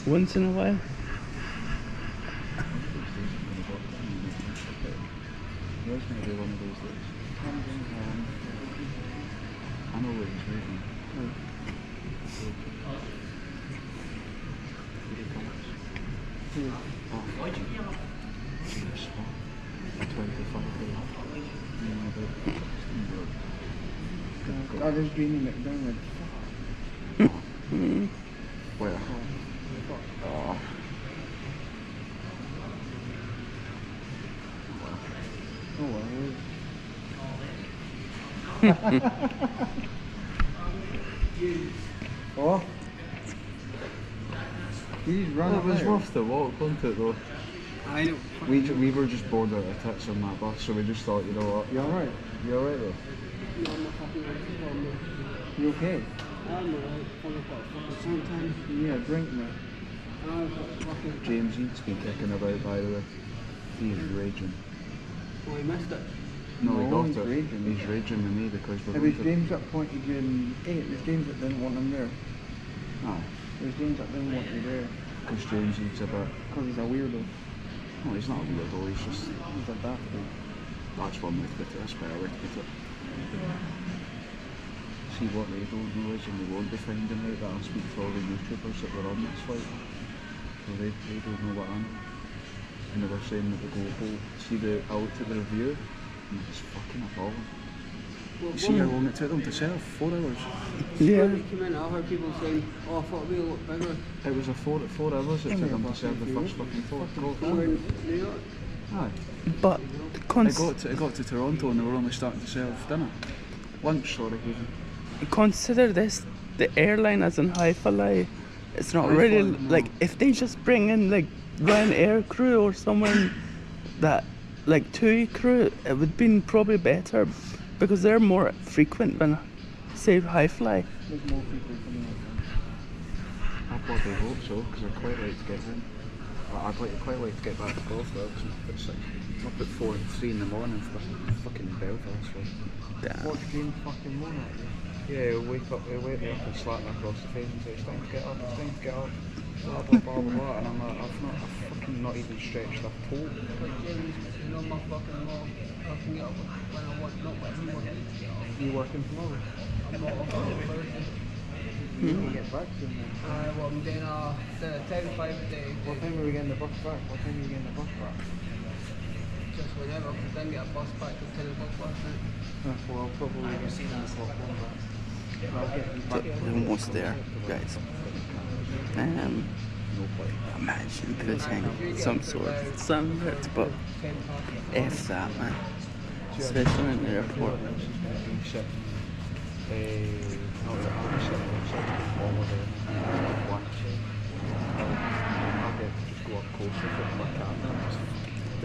Once in a while. Where's going to be one of those days? I know where he's waiting. Oh, Jesus, what? 25 days. I just dreaming it down with. Where? Oh. Oh well. Oh. He's running. It was worth the walk, wasn't it though? I know. We were just bored out of tits on that bus, so we just thought, you know what? You alright? You alright though? You okay? I'm alright. I've got fucking sometimes. Yeah, drink mate. I've got fucking. James Eads been kicking about by the way. He is raging. Oh, he missed it. No, he No, got he's it. raging. He's raging with me because we're It was going to... James that pointed you in 8. It was James that didn't want him there. Aye, It was James that didn't want you there. because James Eads a bit... Because he's a weirdo. No, he's not a weirdo, he's just... He's a bastard. That's one way to put it, that's a better way to put it. See, what they don't know is, and they won't be finding out, that I'll speak to all the YouTubers that were on this flight. So they don't know what I know. And they were saying that the GoPro, I looked at the review, and it's fucking appalling. Well, You see how long it took them to sell? 4 hours. Yeah. When it came in, I heard people saying, oh, I thought we looked bigger. It was a 4 hours it took them to sell the first fucking photo. We're in New York. Aye. But It got to Toronto and they were only starting to serve dinner. Lunch, sorry, even. consider this the airline as in Hi-Fi. It's not Hi-Fi, really no. like if they just bring in like Ryanair crew or someone that like TUI crew, it would be probably better because they're more frequent than say Hi-Fi. There's more people coming out. I bloody hope so, because I'd quite like to get in. I'd quite like to get back to golf though, because I'm up at 4 and 3 in the morning for fucking Belfast. Damn. What's James fucking moan at you? Yeah, he'll wake me up and slap me across the face and say, it's time to get up, blah blah blah blah, and I'm like, I've fucking not even stretched a toe. But James, you know my fucking law. I can get up when I want, not when you want me to get up. You working tomorrow? I'm not off on Thursday. You get back soon then. Well, I'm doing a 10-5 a day. What time are we getting the bus back? What time are you getting the bus back? Just whenever, because I didn't get a bus back till 10 o'clock last night. Well, I'll probably get seen that for one back. I'll get you So back. we're almost there, guys. Imagine putting some sort of sunlit, but F that, man. Especially in the airport.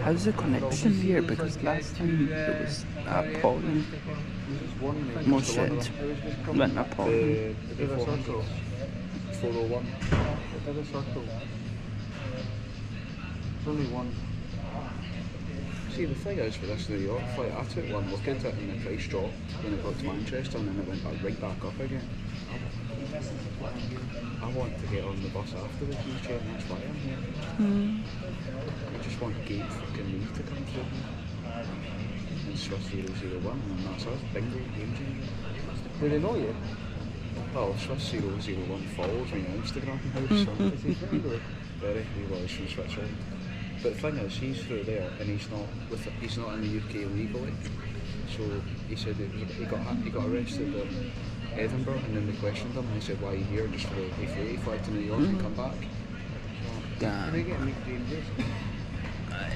How's the connection here? Because last time it was appalling. More shit. Went appalling. It did a circle. 401. It did a circle. It's only one. See, the thing is with this New York flight, I took one look at it and the price dropped when it got to Manchester and then it went right back up again. I want to get on the bus after the huge chain, that's why I'm here. I just want gate fucking leave to come through. And Swiss 001 and that's us, bingo, game changer. Do they know you? Well, Swiss 001 follows me on Instagram now, so Is he friendly? very, he was from Switzerland. But the thing is, he's through there and he's not in the UK legally. So he said that he got arrested at Edinburgh and then they questioned him and they said, why are you here? Just for he fly to New York and come back. Can they Damn. get me James?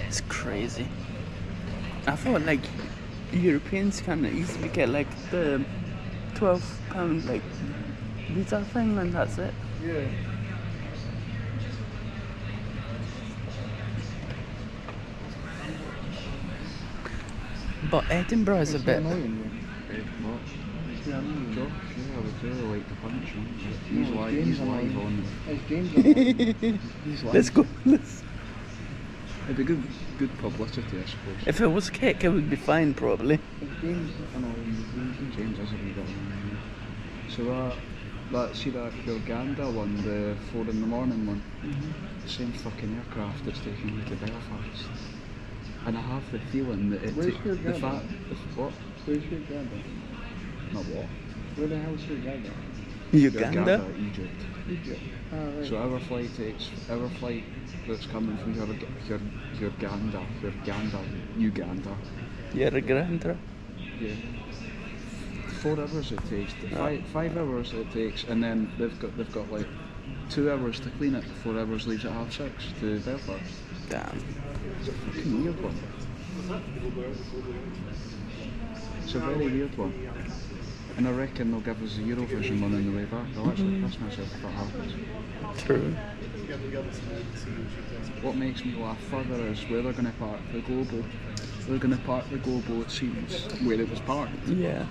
It's crazy. I thought like Europeans can easily get like the £12 like visa thing and that's it. Yeah. But Edinburgh is a bit. Annoying What? you. Annoying. Josh? Yeah, I would really like to punch him. No, James He's annoying. live on. It's James annoying. He's live. Let's go. Let's. It'd be good publicity, I suppose. If it was kick, it would be fine probably. It's James annoying. James has a wee bit annoying. So that Uganda one, the 4 in the morning one, the same fucking aircraft that's taking me to Belfast. And I have the feeling that Where's the Uganda? fact, what? Where's your Uganda? Not what? Where the hell's your Uganda? Uganda. Egypt. Egypt. Ah, right. So our flight that's coming from Uganda, Uganda. yeah. 4 hours it takes, 5 hours it takes, and then they've got like 2 hours to clean it. 4 hours leaves at 6:30 to Belfast. Damn. It's a fucking weird one. It's a very weird one. And I reckon they'll give us a Eurovision one on the way back. I'll actually piss myself if that happens. True. What makes me laugh further is where they're going to park the Globo. They're going to park the Globo, it seems, where it was parked. Yeah.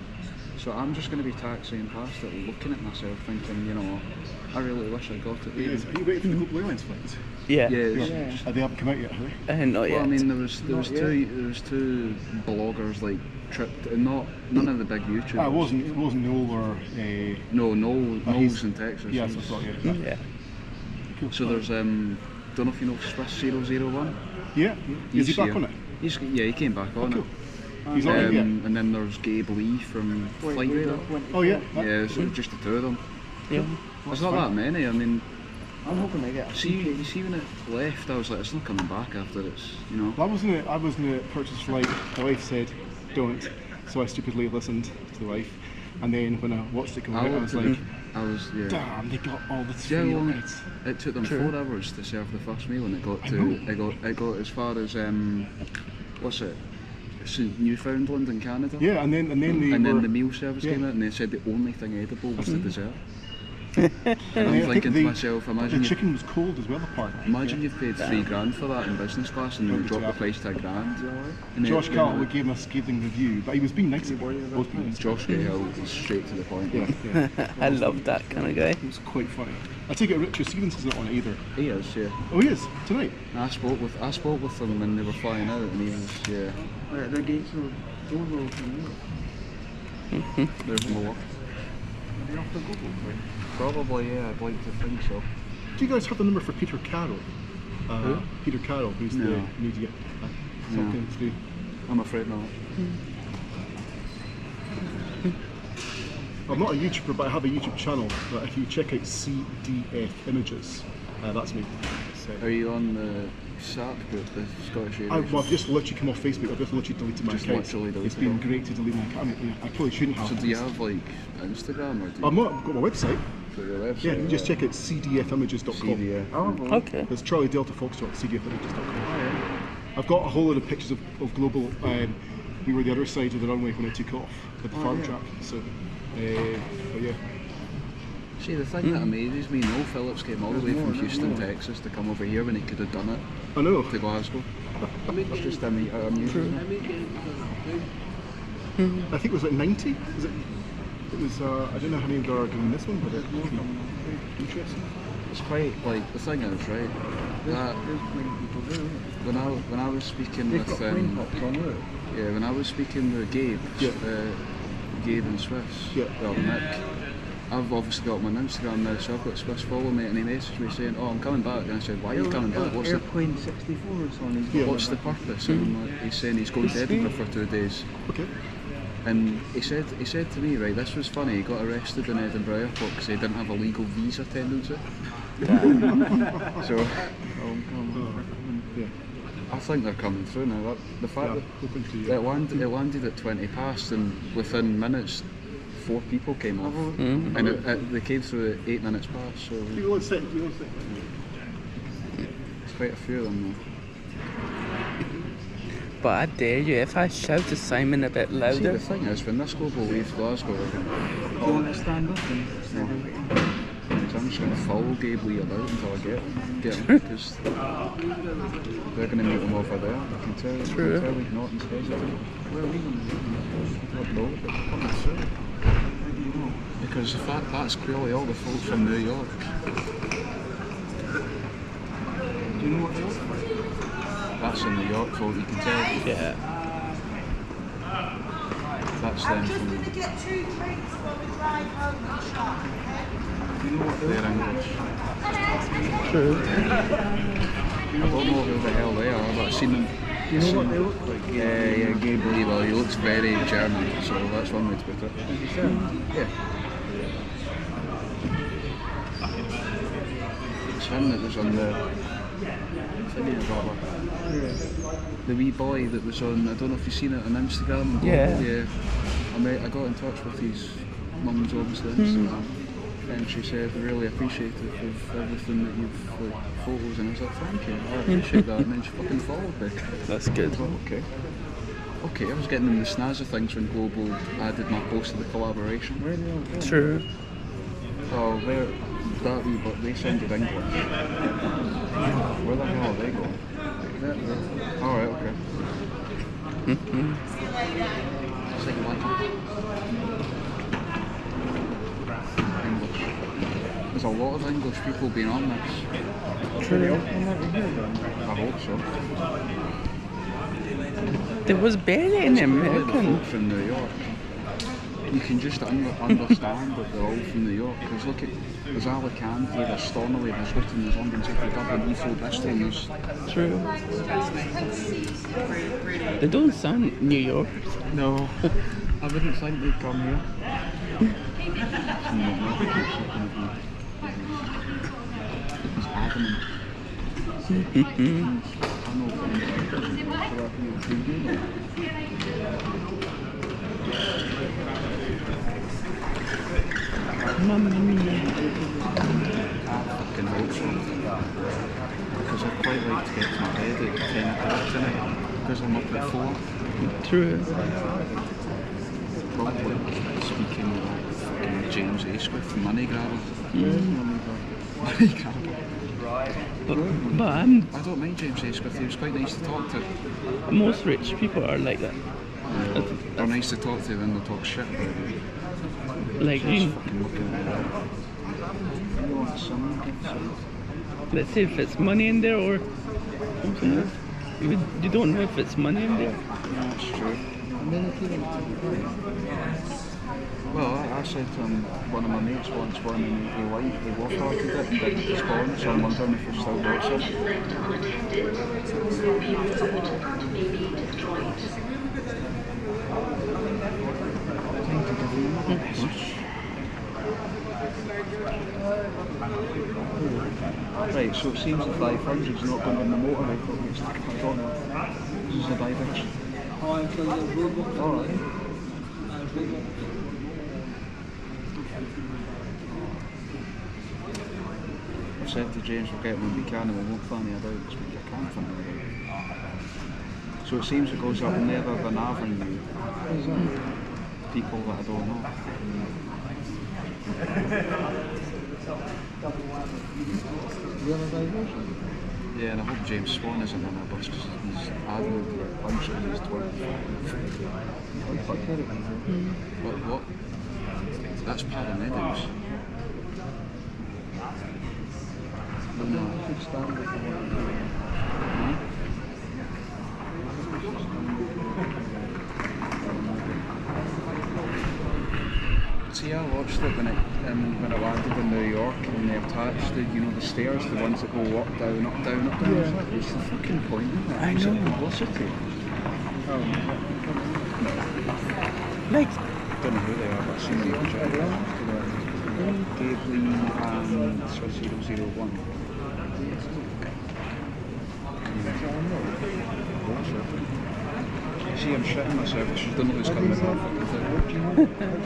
So I'm just going to be taxiing past it, looking at myself, thinking, you know, I really wish I got it there. Are you waiting for the Global Airlines flights? Yeah. Yeah. They haven't come out yet, have they? Not Well, yet. I mean, there was two bloggers like tripped, and none of the big YouTubers. It wasn't Noel or Noel's in Texas. yeah, that's what I thought, yeah. Yeah. Cool. So there's don't know if you know Swiss 001. Yeah. Is he back on it? He came back on Cool. it. He's not in yet. And then there's Gabe Lee from Flight Radar. Oh yeah. Yeah, so just the two of them. Yeah. There's not that many. I mean, I'm hoping I get a you see when it left, I was like, it's not coming back after it's, you know. Well, I was in a purchase flight. My wife said, "Don't," so I stupidly listened to the wife. And then when I watched it come out, I was like, yeah. "Damn, they got all the Yeah, three well, on it." it took them 4 hours to serve the first meal, and it got as far as what's it? It's Newfoundland in Canada. Yeah, and then the meal service came out, and they said the only thing edible was the dessert. And I I'm think thinking to myself, the imagine chicken was cold as well, apparently. imagine you've paid £3,000 for that in business class and then Maybe drop the two price to £1,000. And Josh then- Carroll gave him a scathing review, but he was being nice about it. Both being nice. Josh Cahill was straight to the point. Yeah, yeah. I love that kind of guy. It was quite funny. I take it Richard Stevenson's not on it either. He is, yeah. Oh, he is? Tonight? I spoke with them when they were flying out, and he was, yeah. The gates are open. There's more. Probably, yeah. I'd like to think so. Do you guys have the number for Peter Carroll? Who? Peter Carroll, who's No. the media. Something through. I'm afraid not. I'm not a YouTuber, but I have a YouTube channel. But if you check out CDF Images, that's me. So, Are you on the SAP group, the Scottish Aviation? I've just literally come off Facebook. I've just literally deleted my Just account. literally deleted It's been it. great to delete my account. I mean, I probably shouldn't have. So do you have like Instagram or do you I've got my website. for your website? Yeah, you can just check out cdfimages.com. CDF. Okay. It's Charlie Delta Foxtrot, cdfimages.com. I've got a whole lot of pictures of global. We were the other side of the runway when I took off at the farm track. So, but yeah. See, the thing that amazes me, Noel Phillips came all the way from Houston, Texas to come over here when he could have done it I know. to Glasgow. It's just amusing. I think it was like 90. Was it? It was. I don't know how many there are doing this one, but it's interesting. It's quite, like, the thing is, right, that when I was speaking with, when I was speaking with Gabe, Yeah. Gabe and Swiss, Yeah. well, Nick, I've obviously got him on Instagram now, so I've got Swiss follow me, and he messaged me saying, "Oh, I'm coming back," and I said, "Why are you coming back? Airplane 64 is on his What's the purpose?" And I'm like, he's saying he's going to Edinburgh for 2 days. Okay. And he said to me, right, this was funny, he got arrested in Edinburgh Airport because he didn't have a legal visa tendency. So, Yeah. I think they're coming through now. The fact Yeah, hoping to, that it landed at 20 past and within minutes 4 people came off. And they came through at 8 minutes past, so You want to say? it's quite a few of them though. But I dare you, if I shout to Simon a bit See, the louder. thing is, when this global leaves Glasgow, Do you want to stand up and I'm just going to follow Gabe Lee about until I get him, because they're going to meet him over there. I can tell he's not in hesitant. where are we going to I don't know, but they're coming through. Because the fact that's clearly all the folks from New York. Do you know what they look like? That's a New York folk, you can tell. Yeah. That's them Just from going to get 2 drinks for the drive home and shop, okay? Do you know what they look their English. True. I don't know who the hell they are, but I've seen them. Do you know what they look like? Yeah, Gabe Lee, well, he looks very German, so that's one way to put it. As you said. Yeah. It's him that was on the thingy rubber. The wee boy that was on, I don't know if you've seen it on Instagram. Yeah. Yeah. I got in touch with his mum's obviously Instagram, and she said really appreciative of everything that you've, like, photos, and I was like, thank you, I appreciate that, and then she fucking followed me. That's good. Okay. Okay, I was getting in the snazzy things when Global added my post to the collaboration. Where are they all going? True. Oh, that wee, but they sounded English. Where the hell are they going? Alright, okay. It's like what? English. There's a lot of English people being on this. True. I hope so. There was barely any The American. folk from New York. You can just understand that they're all from New York. Because look at, there's Alicante, there's Stornoway, there's Luton, there's London City, Dublin, Heathrow, Bristol, there's... True. They don't sound New York. No, I wouldn't think they'd come here. He's adamant. I Mamma mia. fucking hope so. Because I'd quite like to get to my bed at 10 o'clock tonight. Because I'm up at 4. True. Probably speaking fucking James Asquith, money grabber. Money grabber. But I don't mind James Asquith, he was quite nice to talk to. most rich people are like that. They're nice to talk to when they talk shit about you. Like you, Fucking looking at that. let's say if it's money in there or something else. You don't know if it's money in there. Yeah, that's true. Well, I said to one of my mates once when he liked, they walked out it and didn't respond, so I'm wondering if he still wants it. Right, so it seems the 500 is not going on the motorway, it's like a tunnel. This is a diversion. Alright. I've said to James we'll get when we can and we won't funny about this week. I can't funny about. So it seems it goes up near an avenue. People that I don't know. Yeah, and I hope James Swan isn't on our bus because he's adamant to get punched and he's 25. What? That's paramedics. No, I could stand with the one. See, I watched it when it landed in New York and they attached the, the stairs, the ones that go up, down, up, down, up, down. Yeah. What's the fucking point of that? I know. Publicity. Like, I don't know who they are, but I've seen them. Dave Lee and Swiss 001. See, I'm shitting myself. I just don't know who's coming in that fucking thing.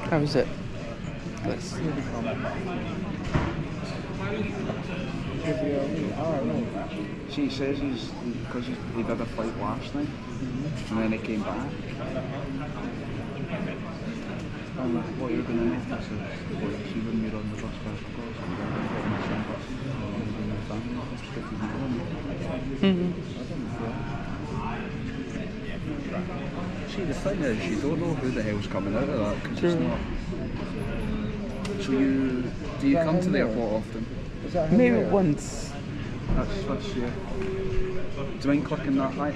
how is it? Let's see. See, he says because he did a fight last night, and then he came back. What you're going to notice is, see when you're on the bus back across, and you're getting the same bus, and your family stuff is See, the thing is, you don't know who the hell's coming out of that, because it's not. So do you come to the airport often? Maybe once. That's yeah. Do you mind clicking that height?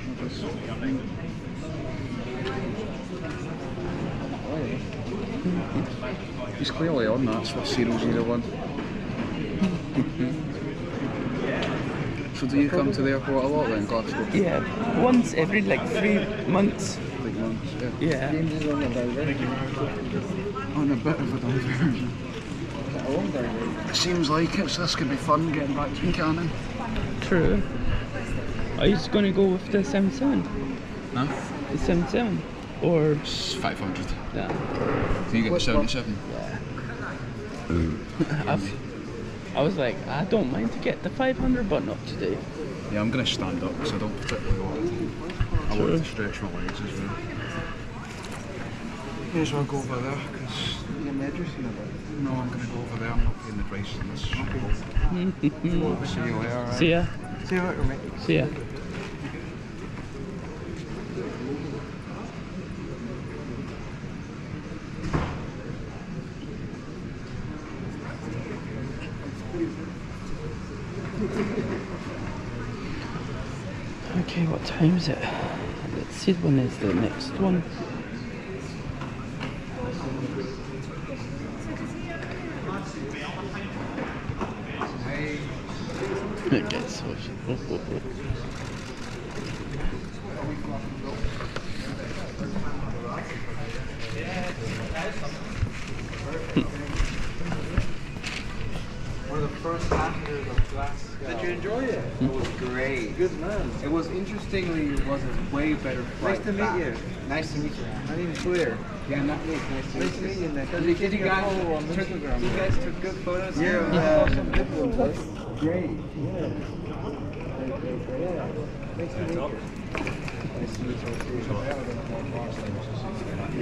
He's clearly on that, Swiss 001. So do you come to the airport a lot then, Glasgow? Yeah, once every like 3 months. 3 months, Yeah. James is on a diversion. On a bit of a diversion. It seems like it, so this could be fun getting back to Buchanan. True. Are you just going to go with the 77? Huh? The 77? Or... It's 500. Yeah. So you get the 77? Yeah. I was like, I don't mind to get the 500, but not today. Yeah, I'm going to stand up because I don't particularly want to. I want to stretch my legs as well. May as well go over there because... You're medicine about it. No, I'm going to go over there. I'm not paying the price in this shit. See you later. Right? See ya. See you later, mate. See ya. Okay, what time is it? Let's see when is the next one. It gets so Where the first passengers of Glasgow. Did you enjoy it? It was great. Good man. It was interestingly, it was a way better flight. Nice to meet back. you. Nice to meet you. My name's Blair. Yeah, not me. Nice to Nice to meet you, Nick. Did you guys follow on took, Instagram? you guys took good photos here? Some good ones. That's Great. yeah. Nice to meet you. Nice to meet you.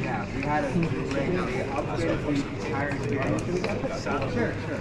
Yeah, we had a great, we upgraded the entire experience. Sure, sure.